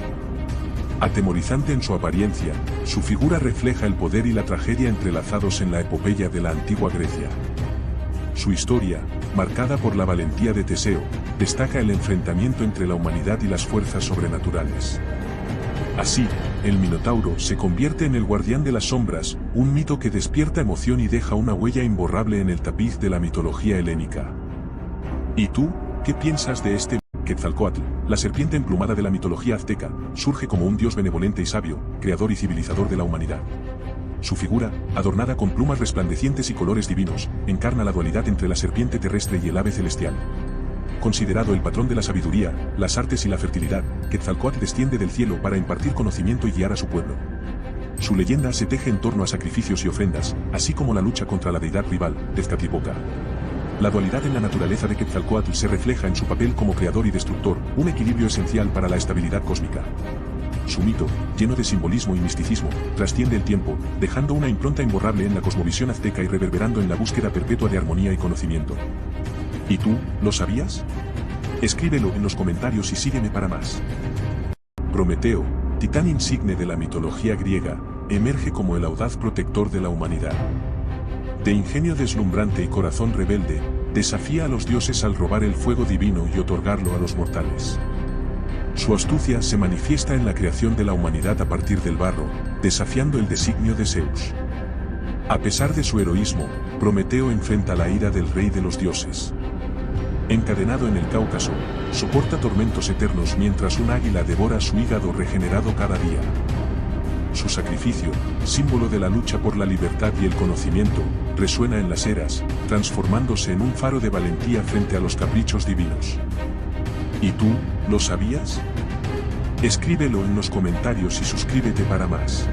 Atemorizante en su apariencia, su figura refleja el poder y la tragedia entrelazados en la epopeya de la antigua Grecia. Su historia, marcada por la valentía de Teseo, destaca el enfrentamiento entre la humanidad y las fuerzas sobrenaturales. Así, el Minotauro se convierte en el guardián de las sombras, un mito que despierta emoción y deja una huella imborrable en el tapiz de la mitología helénica. ¿Y tú, qué piensas de este? Quetzalcóatl, la serpiente emplumada de la mitología azteca, surge como un dios benevolente y sabio, creador y civilizador de la humanidad. Su figura, adornada con plumas resplandecientes y colores divinos, encarna la dualidad entre la serpiente terrestre y el ave celestial. Considerado el patrón de la sabiduría, las artes y la fertilidad, Quetzalcóatl desciende del cielo para impartir conocimiento y guiar a su pueblo. Su leyenda se teje en torno a sacrificios y ofrendas, así como la lucha contra la deidad rival, Tezcatlipoca. La dualidad en la naturaleza de Quetzalcóatl se refleja en su papel como creador y destructor, un equilibrio esencial para la estabilidad cósmica. Su mito, lleno de simbolismo y misticismo, trasciende el tiempo, dejando una impronta imborrable en la cosmovisión azteca y reverberando en la búsqueda perpetua de armonía y conocimiento. ¿Y tú, lo sabías? Escríbelo en los comentarios y sígueme para más. Prometeo, titán insigne de la mitología griega, emerge como el audaz protector de la humanidad. De ingenio deslumbrante y corazón rebelde, desafía a los dioses al robar el fuego divino y otorgarlo a los mortales. Su astucia se manifiesta en la creación de la humanidad a partir del barro, desafiando el designio de Zeus. A pesar de su heroísmo, Prometeo enfrenta la ira del rey de los dioses. Encadenado en el Cáucaso, soporta tormentos eternos mientras un águila devora su hígado regenerado cada día. Su sacrificio, símbolo de la lucha por la libertad y el conocimiento, resuena en las eras, transformándose en un faro de valentía frente a los caprichos divinos. ¿Y tú, lo sabías? Escríbelo en los comentarios y suscríbete para más.